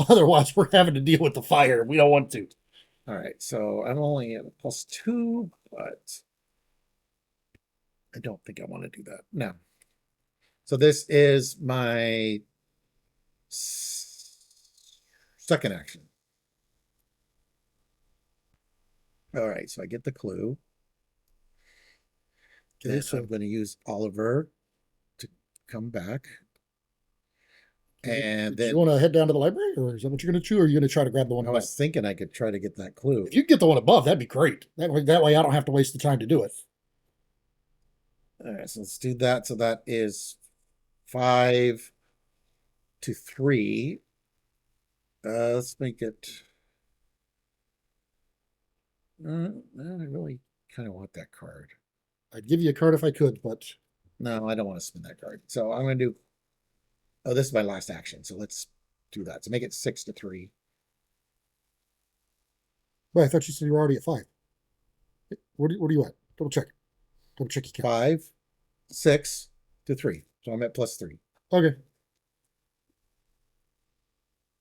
Otherwise, we're having to deal with the fire. We don't want to. All right, so I'm only at a +2, but I don't think I want to do that. No. So this is my second action. All right, so I get the clue. Okay, Then so I'm going to use Oliver to come back. And do then you want to head down to the library, or is that what you're going to do, or are you going to try to grab the one I above? was thinking I could try to get that clue. If you get the one above, that'd be great. That way I don't have to waste the time to do it. All right, so let's do that. So that is 5 to 3. Let's make it. I really kind of want that card. I'd give you a card if I could, but No, I don't want to spin that card. So I'm going to do. Oh, this is my last action. So let's do that. So make it 6 to 3. well, I thought you said you were already at 5. What are you at? Double check. Double check your count. 5, 6 to 3. So I'm at +3. Okay.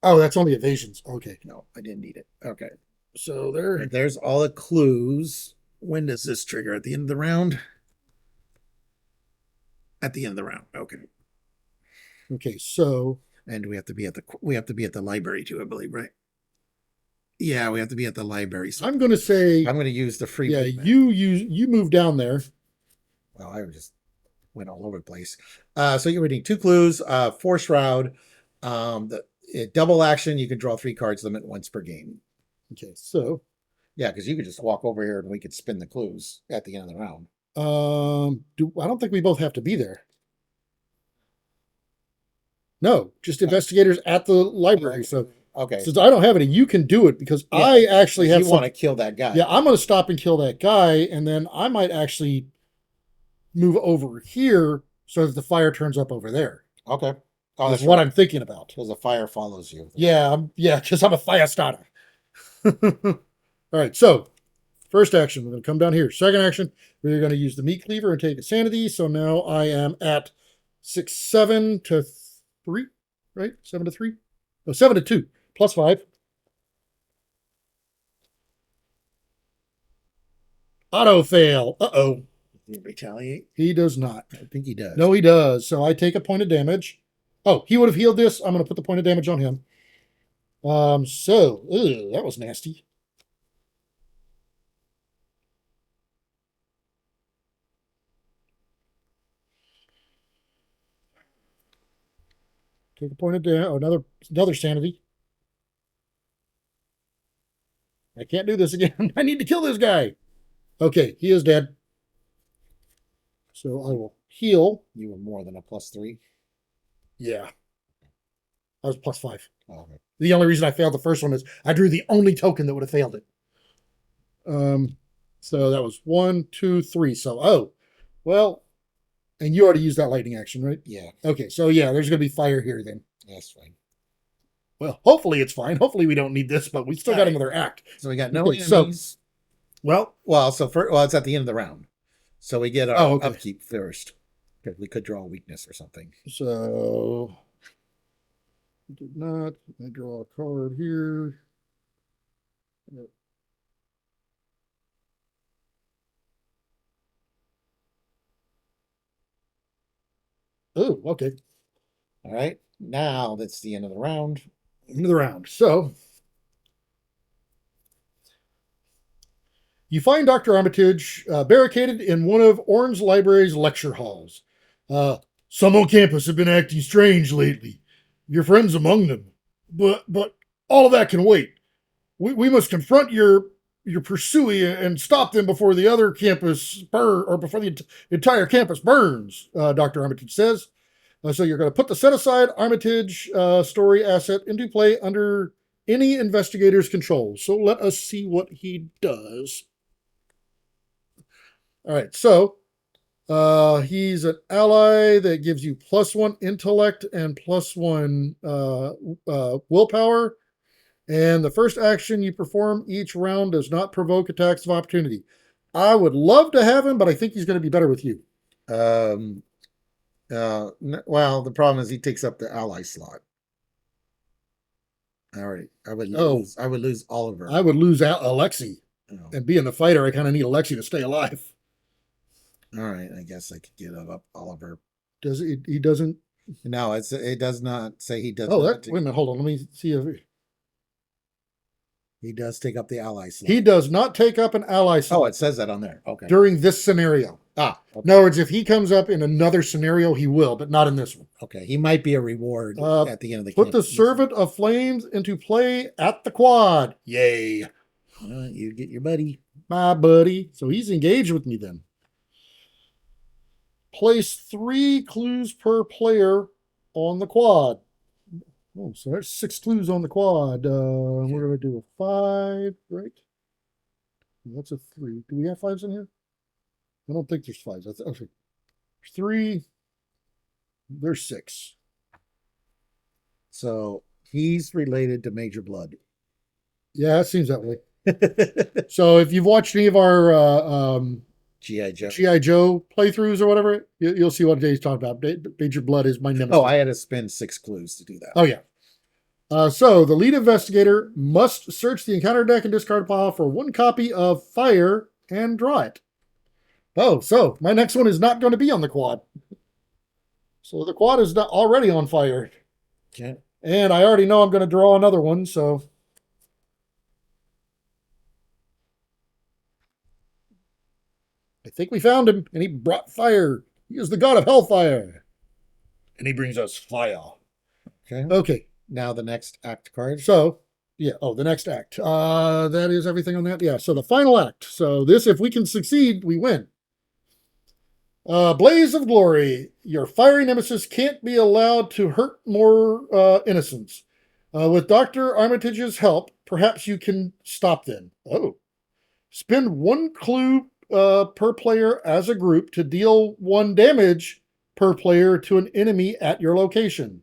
Oh, that's only evasions. Okay. No, I didn't need it. Okay. So there. There's all the clues. When does this trigger? At the end of the round? At the end of the round. Okay. Okay, so And we have to be at the library too, I believe, right? Yeah, we have to be at the library. So I'm going to say, I'm going to use the free. yeah, movement. you move down there. Well, I just went all over the place. So you're reading 2 clues, 4 shroud. Double action. You can draw 3 cards, limit once per game. Okay, so Yeah, because you could just walk over here and we could spin the clues at the end of the round. I don't think we both have to be there. No, just investigators at the library. So Okay. since I don't have any, you can do it because Yeah, I actually have you want to kill that guy. Yeah, I'm going to stop and kill that guy, and then I might actually move over here so that the fire turns up over there. Okay. Oh, That's what I'm thinking about. Because the fire follows you. Yeah, because I'm a fire starter. All right, so first action, we're going to come down here. Second action, we're going to use the meat cleaver and take a sanity. So now I am at 7 to 3, right? 7 to 3? No, 7 to 2, +5. Auto fail. Uh-oh. Did he retaliate? He does not. I think he does. No, he does. So I take a point of damage. Oh, he would have healed this. I'm going to put the point of damage on him. That was nasty. Take a point of damage. Another sanity. I can't do this again. I need to kill this guy. Okay, he is dead. So I will heal. You were more than a +3. Yeah. I was +5. Oh, okay. The only reason I failed the first one is I drew the only token that would have failed it. So that was 1, 2, 3. So, well, and you already used that lightning action, right? Yeah. Okay, so yeah, there's going to be fire here then. That's fine. Well, hopefully it's fine. Hopefully we don't need this, but we still got another act. So we got no Okay, enemies. Well, it's at the end of the round. So we get our okay. upkeep first. Because we could draw a weakness or something. So did not. I draw a card here. Oh, okay. All right. Now that's the end of the round. End of the round. So you find Dr. Armitage barricaded in one of Orange Library's lecture halls. Some on campus have been acting strange lately. Your friends among them. But all of that can wait. We must confront your pursuer and stop them before the other campus before the entire campus burns, Dr. Armitage says. So you're going to put the set-aside Armitage story asset into play under any investigator's control. So let us see what he does. All right, so he's an ally that gives you +1 intellect and +1 willpower. And the first action you perform each round does not provoke attacks of opportunity. I would love to have him, but I think he's going to be better with you. Well, the problem is he takes up the ally slot. All right. I would Oh. lose. I would lose Oliver. I would lose Alexi. Oh. And being the fighter, I kind of need Alexi to stay alive. All right. I guess I could get up Oliver. Does it? He doesn't. No, it does not say he does. Oh, not wait a minute. Hold on. Let me see if he does take up the ally slot. he does not take up an ally Oh, slot it says that on there. Okay. during this scenario. Okay. In other words, if he comes up in another scenario, he will, but not in this one. Okay. He might be a reward at the end of the Put the campaign. Servant of Flames into play at the quad. Yay. You get your buddy. My buddy. So he's engaged with me then. Place 3 clues per player on the quad. Oh, so there's 6 clues on the quad. We're going to do a 5, right? That's a 3. Do we have 5s in here? I don't think there's 5s. That's okay. 3. There's 6. So he's related to Major Blood. Yeah, it seems that way. So if you've watched any of our G.I. Joe. G.I. Joe playthroughs or whatever, you'll see what Dave's talking about. Major Blood is my nemesis. Oh, I had to spend 6 clues to do that. Oh, yeah. So the lead investigator must search the encounter deck and discard pile for 1 copy of Fire and draw it. Oh, so my next one is not going to be on the quad. So the quad is not already on fire. Okay. And I already know I'm going to draw another one, so. I think we found him, and he brought fire. He is the god of hellfire. And he brings us fire. Okay. Okay. Now the next act card. So, yeah. Oh, the next act. That is everything on that. Yeah. So the final act. So this, if we can succeed, we win. Blaze of Glory. Your fiery nemesis can't be allowed to hurt more innocents. With Dr. Armitage's help, perhaps you can stop them. Oh. Spend 1 clue per player as a group to deal 1 damage per player to an enemy at your location.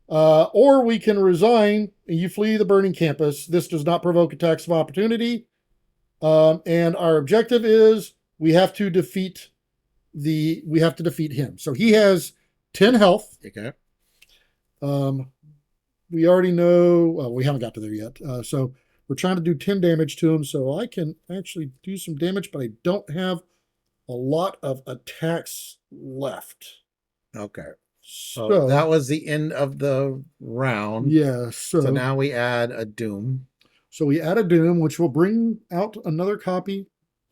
Or we can resign and you flee the burning campus. This does not provoke attacks of opportunity. And our objective is we have to defeat him. So he has 10 health. Okay. We already know, well, we haven't got to there yet. So we're trying to do 10 damage to him. So I can actually do some damage, but I don't have a lot of attacks left. Okay. So that was the end of the round. Yeah. So now we add a Doom. So we add a Doom, which will bring out another copy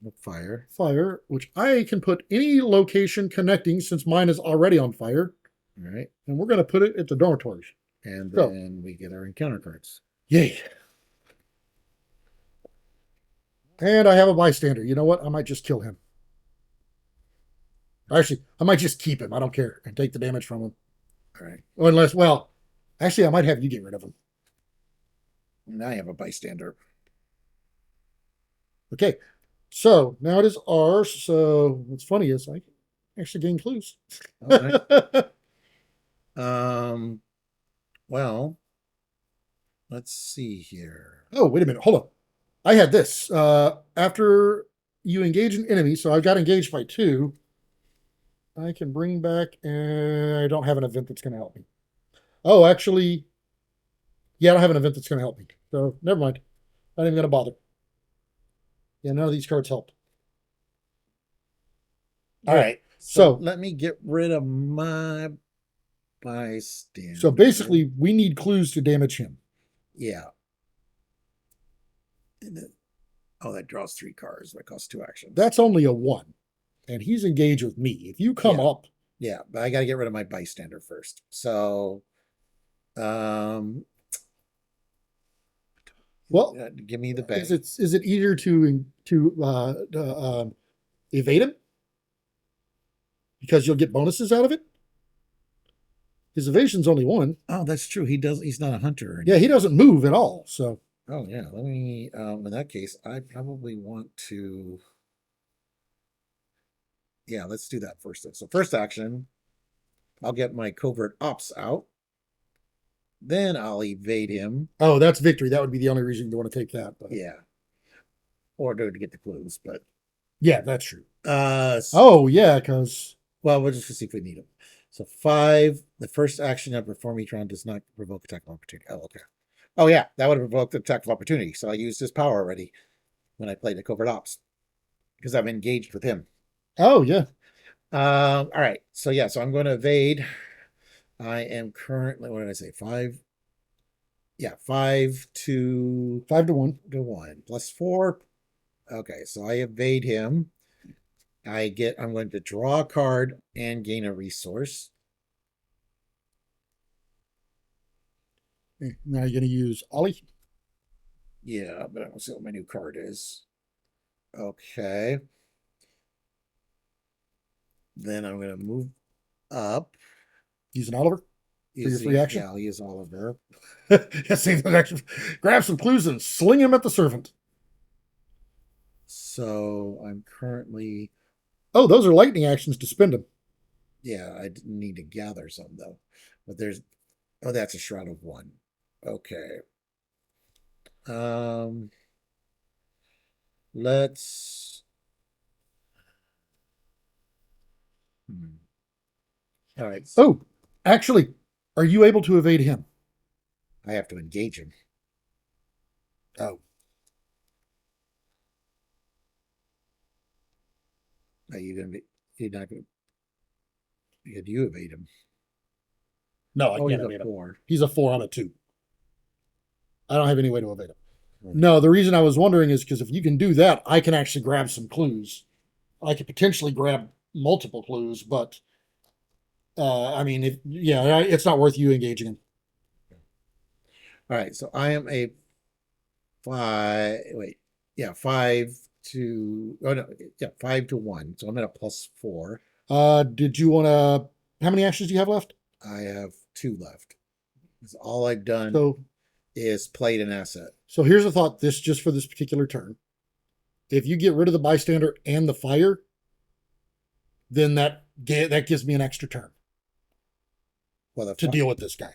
of Fire. Fire, which I can put any location connecting since mine is already on fire. All right. And we're going to put it at the dormitories. And then we get our encounter cards. Yay. And I have a bystander. You know what? I might just kill him. Actually, I might just keep him. I don't care. And take the damage from him. All right. Or unless, well, actually, I might have you get rid of him. And I have a bystander. Okay. So now it is ours. So what's funny is I can actually gain clues. Okay. Well, let's see here. Oh, wait a minute. Hold on. I had this. After you engage an enemy, so I got engaged by 2. I can bring back, I don't have an event that's going to help me. Oh, actually, yeah, I don't have an event that's going to help me. So never mind. Not even going to bother. Yeah, none of these cards help. All right. So let me get rid of my bystander. So basically, we need clues to damage him. Yeah. And then, that draws 3 cards. That costs 2 actions. That's only a 1. And he's engaged with me. If you come up. Yeah, but I got to get rid of my bystander first. So, well, give me the bag. Is it easier to evade him? Because you'll get bonuses out of it? His evasion's only 1. Oh, that's true. He's not a hunter. Yeah, he doesn't move at all. So. Oh, yeah. Let me, in that case, I probably want to. Yeah, let's do that first. So first action, I'll get my covert ops out. Then I'll evade him. Oh, that's victory. That would be the only reason you want to take that. But. Yeah. Or to get the clues, but. Yeah, that's true. Oh, yeah, because. Well, we'll just see if we need them. So 5, the first action I perform each round does not provoke attack of opportunity. Oh, okay. Oh yeah, that would have provoked the attack of opportunity. So I used his power already when I played the covert ops because I'm engaged with him. Oh yeah. All right. So yeah, so I'm going to evade. I am currently, what did I say? 5. Yeah, 5 5 to 1. to 1 plus 4. Okay, so I evade him. I'm going to draw a card and gain a resource. Okay, now you're going to use Ollie. Yeah, but I don't see what my new card is. Okay. Then I'm going to move up. Using Oliver for your free action. Yeah, I'll use Oliver. Save those extra. Grab some clues and sling him at the servant. So I'm currently, Oh, those are lightning actions to spend them. yeah, I need to gather some though. But oh, that's a Shroud of 1. Okay. Um, let's, hmm. All right. Oh, actually, are you able to evade him? I have to engage him. Oh, Are you going to be, you're not going to, could you evade him? no, I Oh, can't he's evade a him. 4. He's a 4. I'm a 2. I don't have any way to evade him. Right. No, the reason I was wondering is because if you can do that, I can actually grab some clues. I could potentially grab multiple clues, but I mean, it's not worth you engaging him. All right. So I am a 5. Wait. Yeah, 5 to, oh no, yeah, 5 to 1. So I'm at a plus 4. Did you want to? How many actions do you have left? I have 2 left. That's all I've done So, is played an asset. so here's a thought. This just for this particular turn. If you get rid of the bystander and the fire, then that gives me an extra turn Well, to deal with this guy.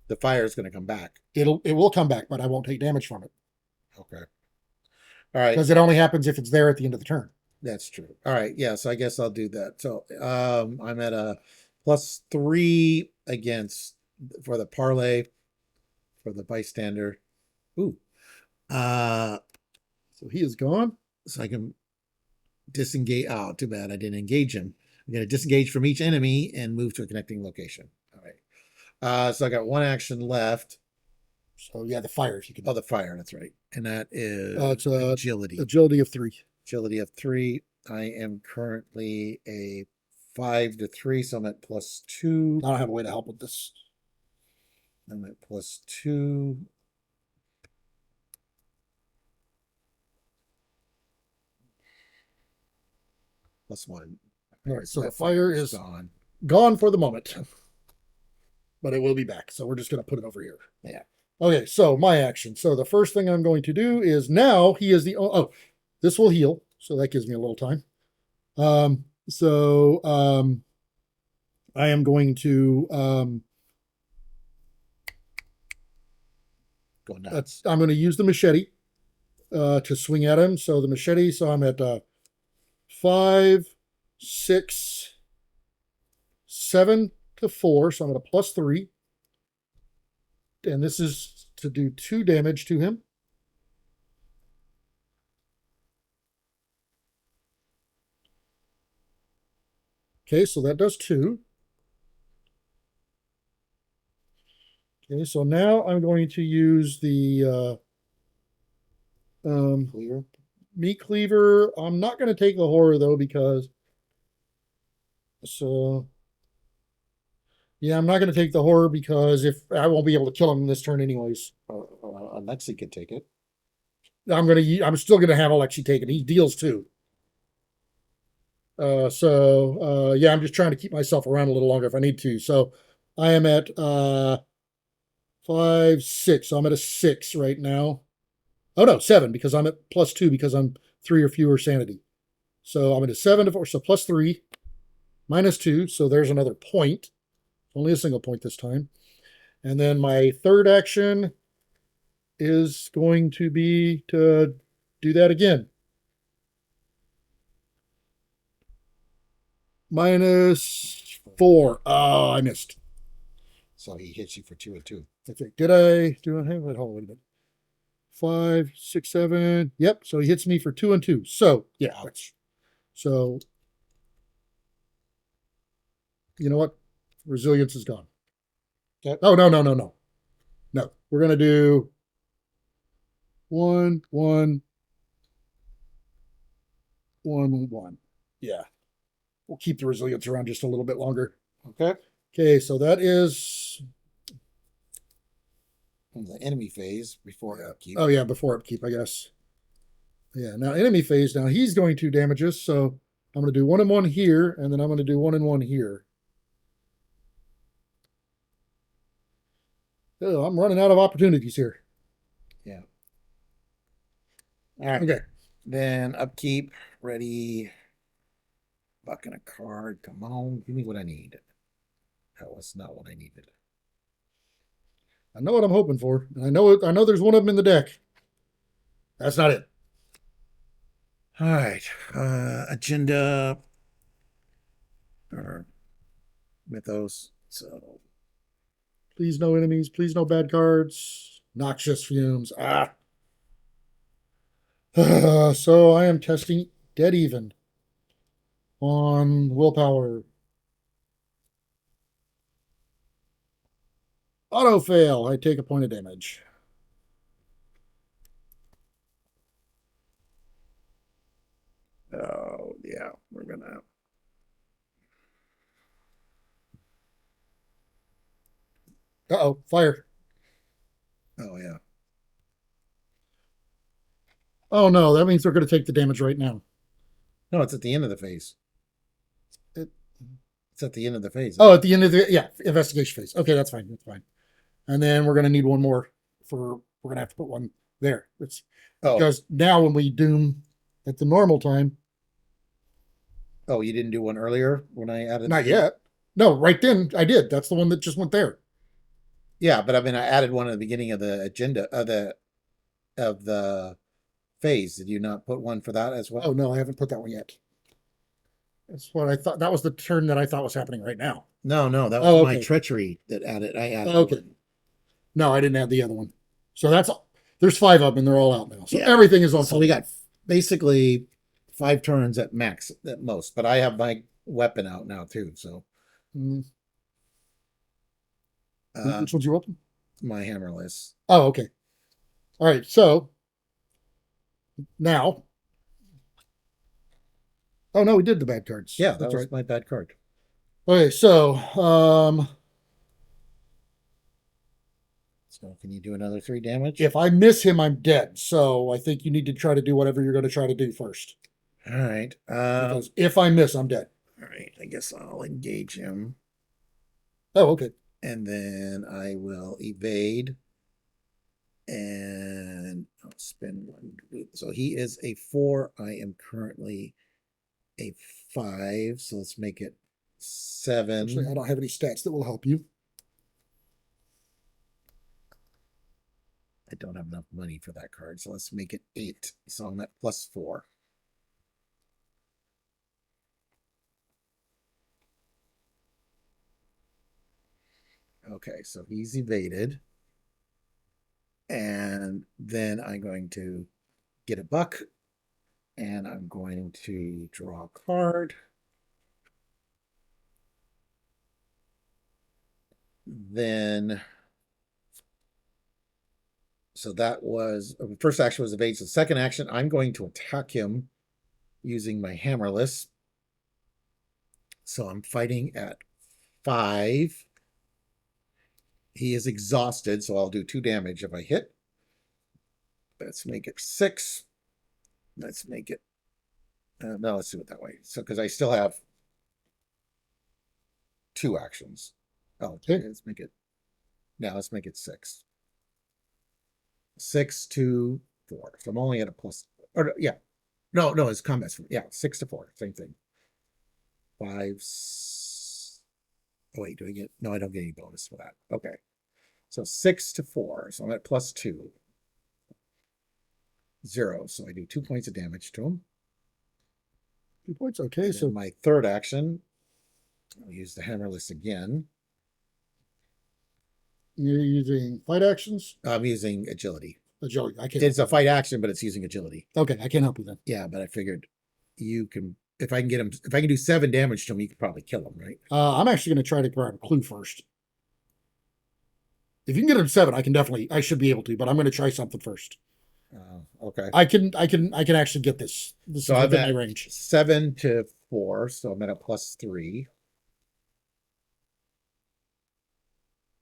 the fire is going to come back. It will come back, but I won't take damage from it Okay. All right. because it only happens if it's there at the end of the turn. That's true. All right. Yeah. So I guess I'll do that. So I'm at a plus 3 against for the parlay for the bystander. Ooh. So he is gone. So I can disengage. Oh, too bad I didn't engage him. I'm going to disengage from each enemy and move to a connecting location. All right. So I got 1 action left. So yeah, the fire if you can. Oh, the fire. That's right. And that is It's agility. Agility of 3. Agility of 3. I am currently a 5 to 3, so I'm at plus 2. I don't have a way to help with this. I'm at plus 2. Plus 1. All right, so That the fire is gone. gone for the moment, but it will be back. So we're just going to put it over here. Yeah. Okay, so my action. So the first thing I'm going to do is now he is the this will heal, so that gives me a little time. I am going to Go nuts. I'm going to use the machete to swing at him. So the machete. So I'm at 5, 6, 7 to 4. So I'm at a plus 3. And this is to do 2 damage to him. Okay, so that does 2. Okay, so now I'm going to use the Clear. meat cleaver. I'm not going to take the horror though because yeah, I'm not going to take the horror because if I won't be able to kill him this turn anyways. Alexi could take it. I'm still gonna have Alexi take it. He deals 2. Yeah, I'm just trying to keep myself around a little longer if I need to. So I am at 5, 6. So I'm at a 6 right now. Oh no, 7 because I'm at plus 2 because I'm 3 or fewer sanity. So I'm at a 7 to 4. So plus 3, minus 2. So there's another point. Only a single point this time. And then my third action is going to be to do that again. Minus 4. Oh, I missed. So he hits you for 2 and 2. Okay, do I have it? Hold on a minute. 5, 6, 7. Yep. So he hits me for 2 and 2. So yeah, so you know what? Resilience is gone. Okay. Oh no. No. We're gonna do 1, 1, 1, 1. Yeah. We'll keep the resilience around just a little bit longer. Okay. Okay, so that is The enemy phase before upkeep. oh yeah, before upkeep, I guess. Yeah, now enemy phase. Now he's going to damage us, so I'm going to do 1 and 1 here, and then I'm going to do 1 and 1 here. Oh, I'm running out of opportunities here. Yeah. All right. Okay. Then upkeep, ready. Bucking a card. Come on, give me what I need. That was not what I needed. I know what I'm hoping for. And I know there's one of them in the deck. That's not it. All right. Agenda or mythos. So Please no enemies. Please no bad cards. Noxious fumes. Ah. So I am testing dead even on willpower. Auto fail. I take a point of damage. oh yeah, we're gonna Uh-oh, fire. oh yeah. Oh no, that means they're going to take the damage right now. No, it's at the end of the phase. It, It's at the end of the phase. oh, at the end of the investigation phase. Okay, that's fine. That's fine. And then we're going to need one more we're going to have to put one there. It's because now when we doom at the normal time. Oh, you didn't do one earlier when I added? Not yet. No, right then I did. That's the one that just went there. Yeah, but I mean, I added one at the beginning of the agenda of the phase. Did you not put one for that as well? Oh no, I haven't put that one yet. That's what I thought. That was the turn that I thought was happening right now. No, that was my treachery that added. I added. Okay. One. No, I didn't add the other one. So that's all. There's 5 of them, and they're all out now. So Yeah. everything is on. So we got basically 5 turns at max at most. But I have my weapon out now too. So. Which one's your weapon? My hammerless. Oh, okay. All right. So now. Oh no, we did the bad cards. Yeah, that's right. My bad card. Okay, so So can you do another 3 damage? If I miss him, I'm dead. So I think you need to try to do whatever you're going to try to do first. All right. Because if I miss, I'm dead. All right. I guess I'll engage him. Oh, okay. And then I will evade. And I'll spend 1. So he is a 4. I am currently a 5. So let's make it 7. Actually, I don't have any stats that will help you. I don't have enough money for that card. So let's make it 8. So I'm at +4. Okay, so he's evaded. And then I'm going to get a buck. And I'm going to draw a card. Then, so that was, first action was evade. So second action, I'm going to attack him using my hammerless. So I'm fighting at 5. He is exhausted, so I'll do 2 damage if I hit. Let's make it 6. Let's make it, no, let's do it that way. So, because I still have 2 actions. Oh, okay. Let's make it, now let's make it 6. 6 to 4. So I'm only at a plus, or yeah. No, it's combat. Yeah, 6 to 4. Same thing. 5. Oh, wait, do I get, no, I don't get any bonus for that. Okay. So 6 to 4. So I'm at +2. 0. So I do 2 points of damage to him. 2 points. Okay. So my third action, I'll use the hammerless again. You're using fight actions? I'm using agility. Agility. I can't. It's a fight action, but it's using agility. Okay, I can't help you then. Yeah, but I figured you can. If I can get him, if I can do 7 damage to him, you could probably kill him, right? I'm actually going to try to grab a clue first. If you can get him 7, I should be able to, but I'm going to try something first. Okay. I can actually get this. This So is I'm within at my range. 7 to 4, so I'm at a +3.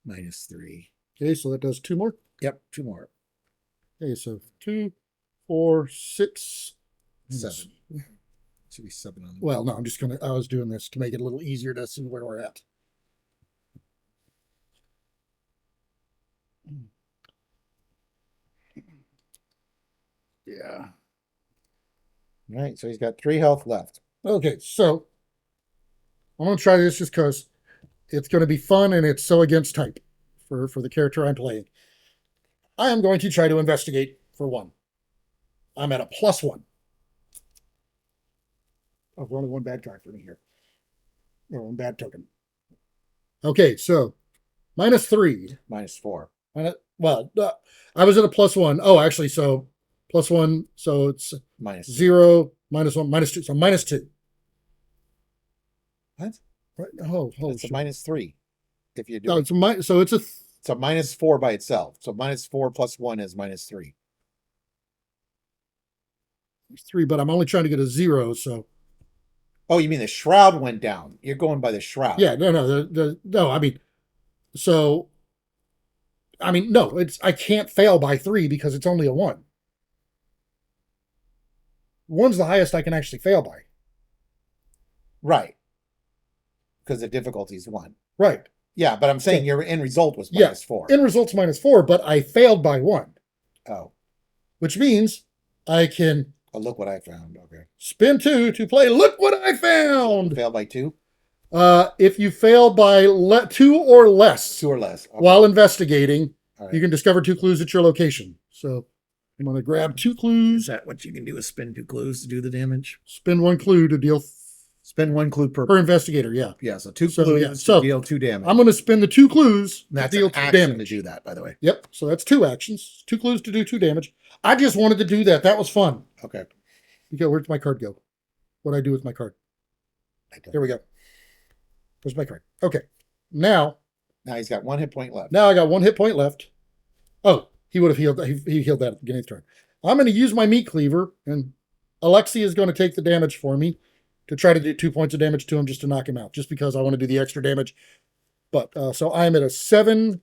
-3. Okay, so that does 2 more. Yep, 2 more. Okay, so 2, 4, 6, 7. Should be 7 on. Well, no, I was doing this to make it a little easier to see where we're at. Yeah. All right, so he's got 3 health left. Okay, so I'm going to try this just because it's going to be fun and it's so against type for the character I'm playing. I am going to try to investigate for 1. I'm at a +1. Oh, we're only 1 bad card for me here. Or 1 bad token. Okay, so -3. -4. Well, I was at a +1. Oh, actually, so +1. So it's -0, 0, -1, -2. So -2. What? Right? Oh, It's a -3. If you do, no, so it's a it's a -4 by itself. So -4 + 1 is -3. 3, but I'm only trying to get a 0. So Oh, you mean the shroud went down? You're going by the shroud. yeah, no. No. No. I can't fail by 3 because it's only a 1. 1's the highest I can actually fail by. Right. Because the difficulty is 1. Right. Yeah, but I'm saying your end result was Yeah. -4. End result's -4, but I failed by 1, Oh, which means I can look what I found. Okay. spin 2 to play. Look what I found. Fail by 2? If you fail by 2 or less 2 or less. Okay. while investigating, All right. you can discover 2 clues at your location. So I'm going to grab 2 Is clues, that what you can do? Is spin 2 clues to do the damage? spin 1 clue to deal Spin 1 clue per. per investigator. Yeah. Yeah, so 2 So, clues yeah, to so deal 2 damage. I'm going to spin the 2 clues And that's to deal an 2 action damage. to do that, by the way. Yep. So that's 2 actions. 2 clues to do 2 damage. I just wanted to do that. That was fun. Okay. Okay, where'd my card go? What do I do with my card? Okay. There we go. Where's my card? Okay. Now Now he's got 1 hit point left. I got 1 hit point left. Oh, he would have healed. He healed that at the beginning of the turn. I'm going to use my meat cleaver, and Alexi is going to take the damage for me to try to do 2 points of damage to him just to knock him out, just because I want to do the extra damage. But so I'm at a 7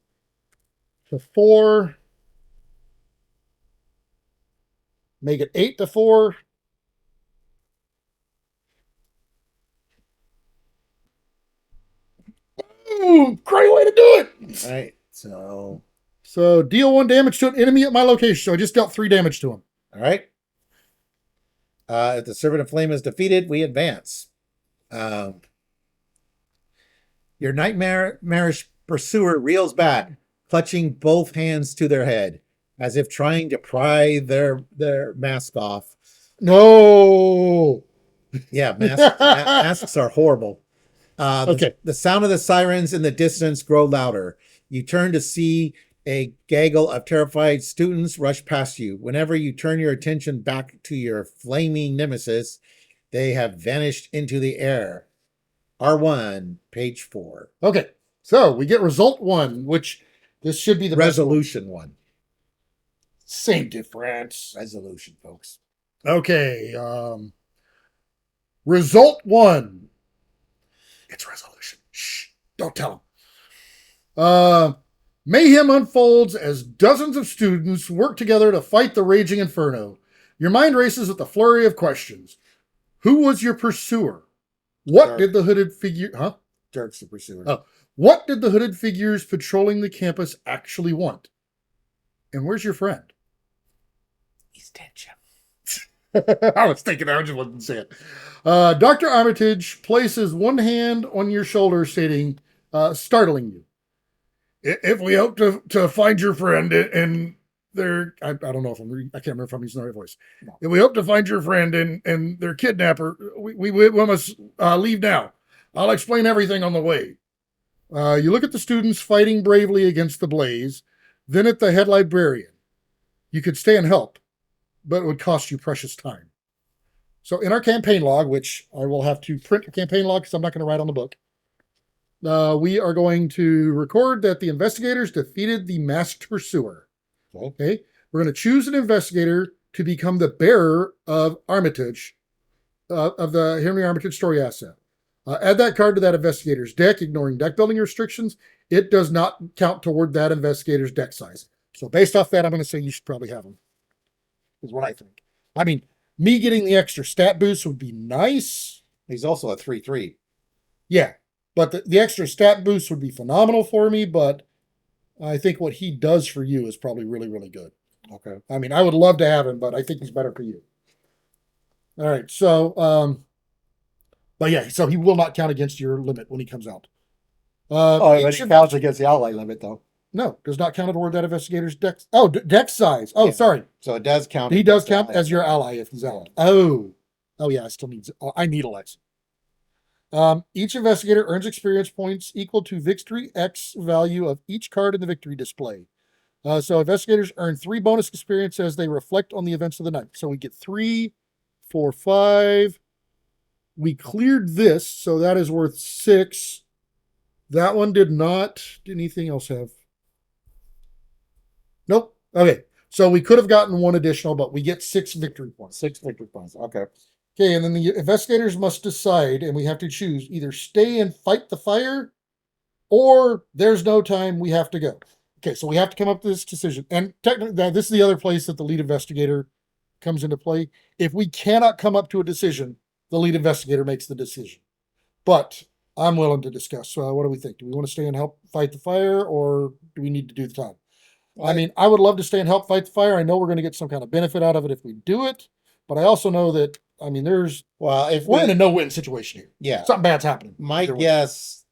to 4. Make it 8 to 4. Ooh, great way to do it. All right. So deal 1 damage to an enemy at my location. So I just dealt 3 damage to him. all right. If the Servant of Flame is defeated, we advance. Your nightmarish pursuer reels back, clutching both hands to their head, as if trying to pry their mask off. No. Yeah, masks are horrible. Okay. The sound of the sirens in the distance grow louder. You turn to see a gaggle of terrified students rush past you. Whenever you turn your attention back to your flaming nemesis, they have vanished into the air. R1, page 4. Okay. So we get result 1, which this should be the Resolution 1. Same difference. Resolution, folks. Okay. Result 1. It's resolution. Shh. Don't tell him. Mayhem unfolds as dozens of students work together to fight the raging inferno. Your mind races with a flurry of questions. Who was your pursuer? What Dirk. did the hooded figure... Huh? Dirk's the pursuer. Oh. What did the hooded figures patrolling the campus actually want? And where's your friend? He's dead, Jim. I was thinking I just wasn't saying it. Dr. Armitage places one hand on your shoulder, stating, startling you. If we hope to find your friend and their, I don't know if I can't remember if I'm using the right voice. No. If we hope to find your friend and their kidnapper, we must leave now. I'll explain everything on the way. You look at the students fighting bravely against the blaze, then at the head librarian. You could stay and help, but it would cost you precious time. So in our campaign log, which I will have to print a campaign log because I'm not going to write on the book, we are going to record that the investigators defeated the masked pursuer. Okay. We're going to choose an investigator to become the bearer of Armitage, of the Henry Armitage story asset. Add that card to that investigator's deck, ignoring deck building restrictions. It does not count toward that investigator's deck size. So based off that, I'm going to say you should probably have them. Is what I think. I mean, me getting the extra stat boost would be nice. He's also a 3/3. Yeah, but the extra stat boost would be phenomenal for me, but I think what he does for you is probably really, really good. Okay. I mean, I would love to have him, but I think he's better for you. All right, so, but yeah, so he will not count against your limit when he comes out. But he counts against the ally limit, though. No, does not count toward that investigator's deck. Oh, deck size. Oh, Yeah. sorry. So it does count. He does count as your ally if he's allied. Oh, yeah. I need Alexa. Each investigator earns experience points equal to victory X value of each card in the victory display. So investigators earn 3 bonus experience as they reflect on the events of the night. So we get 3, 4, 5. We cleared this, so that is worth 6. That one did not. Did anything else have? Nope. Okay. So we could have gotten 1 additional, but we get 6 victory points. 6 victory points. Okay. Okay, and then the investigators must decide, and we have to choose either stay and fight the fire, or there's no time, we have to go. Okay, so we have to come up with this decision. And technically, this is the other place that the lead investigator comes into play. If we cannot come up to a decision, the lead investigator makes the decision. But I'm willing to discuss. So what do we think? Do we want to stay and help fight the fire, or do we need to do the time? I mean, I would love to stay and help fight the fire. I know we're going to get some kind of benefit out of it if we do it, but I also know that, I mean, if we're in a no-win situation here. Yeah. Something bad's happening. My guess,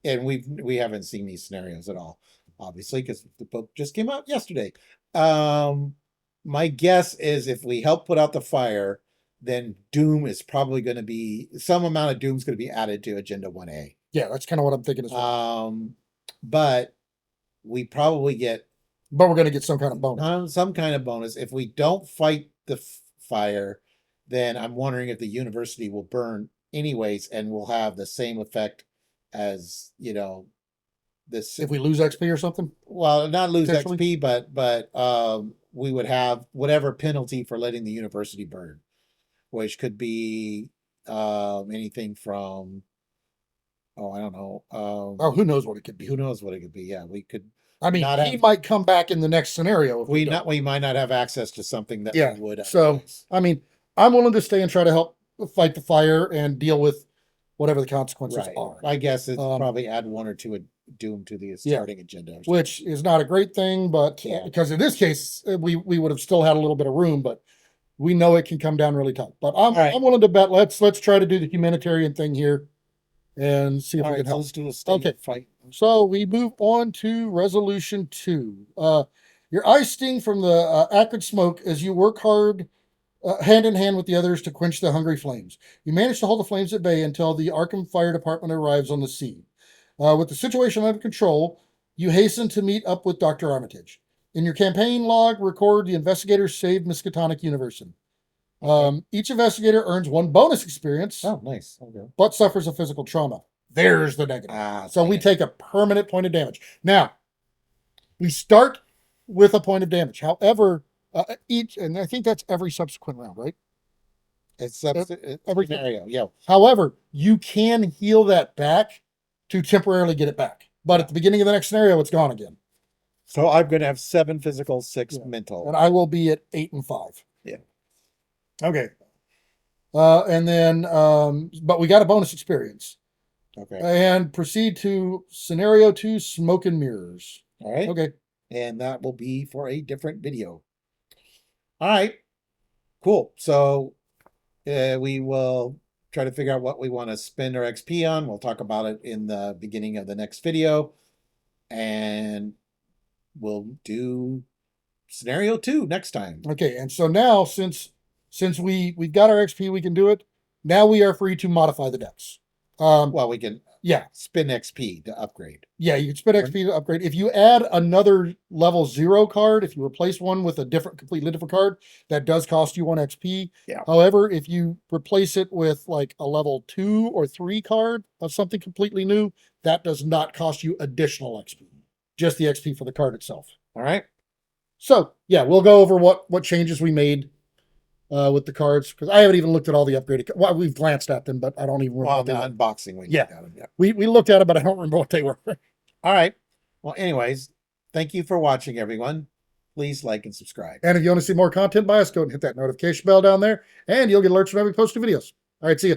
and we haven't seen these scenarios at all, obviously, because the book just came out yesterday. My guess is if we help put out the fire, then Doom is probably going to be, some amount of Doom is going to be added to Agenda 1A. Yeah, that's kind of what I'm thinking as well. But we probably get... But we're going to get some kind of bonus. Some kind of bonus. If we don't fight the fire, then I'm wondering if the university will burn anyways and will have the same effect as, this. If we lose XP or something? Well, not lose XP, but we would have whatever penalty for letting the university burn, which could be anything from, I don't know. Who knows what it could be? Who knows what it could be? Yeah, we could. I mean, he might come back in the next scenario. If we might not have access to something that we would. So, I mean, I'm willing to stay and try to help fight the fire and deal with whatever the consequences are. I guess it's probably add 1 or 2 Doom to the starting agenda. Which is not a great thing, but because in this case, we would have still had a little bit of room, but we know it can come down really tough. But I'm willing to bet. Let's try to do the humanitarian thing here and see if we can help. Let's do a state fight. So we move on to resolution 2. Your eyes sting from the acrid smoke as you work hard, hand in hand with the others, to quench the hungry flames. You manage to hold the flames at bay until the Arkham Fire Department arrives on the scene. With the situation under control, you hasten to meet up with Dr. Armitage. In your campaign log, record the investigators saved Miskatonic University. Each investigator earns 1 bonus experience. Oh, nice. Okay. But suffers a physical trauma. There's the negative. So we take a permanent point of damage. Now, we start with a point of damage. However, and I think that's every subsequent round, right? It's every scenario, yeah. However, you can heal that back to temporarily get it back. But at the beginning of the next scenario, it's gone again. So I'm going to have 7 physical, 6 mental. And I will be at 8 and 5. Yeah. Okay. And then, but we got a bonus experience. Okay. And proceed to scenario 2, smoke and mirrors. All right. Okay. And that will be for a different video. All right. Cool. So we will try to figure out what we want to spend our XP on. We'll talk about it in the beginning of the next video. And we'll do scenario 2 next time. Okay. And so now, since we've got our XP, we can do it. Now we are free to modify the decks. Well, we can. Yeah. spend XP to upgrade. Yeah, you can spend XP to upgrade. If you add another level 0 card, if you replace one with a completely different card, that does cost you 1 XP. Yeah. However, if you replace it with like a level 2 or 3 card of something completely new, that does not cost you additional XP. Just the XP for the card itself. All right. So yeah, we'll go over what changes we made with the cards, because I haven't even looked at all the upgraded. Well, we've glanced at them, but I don't even remember Well, what they the were. unboxing when Yeah. you got them. Yeah. We looked at it, but I don't remember what they were. All right. Well, anyways, thank you for watching, everyone. Please like and subscribe. And if you want to see more content by us, go and hit that notification bell down there, and you'll get alerts whenever we post new videos. All right, see you.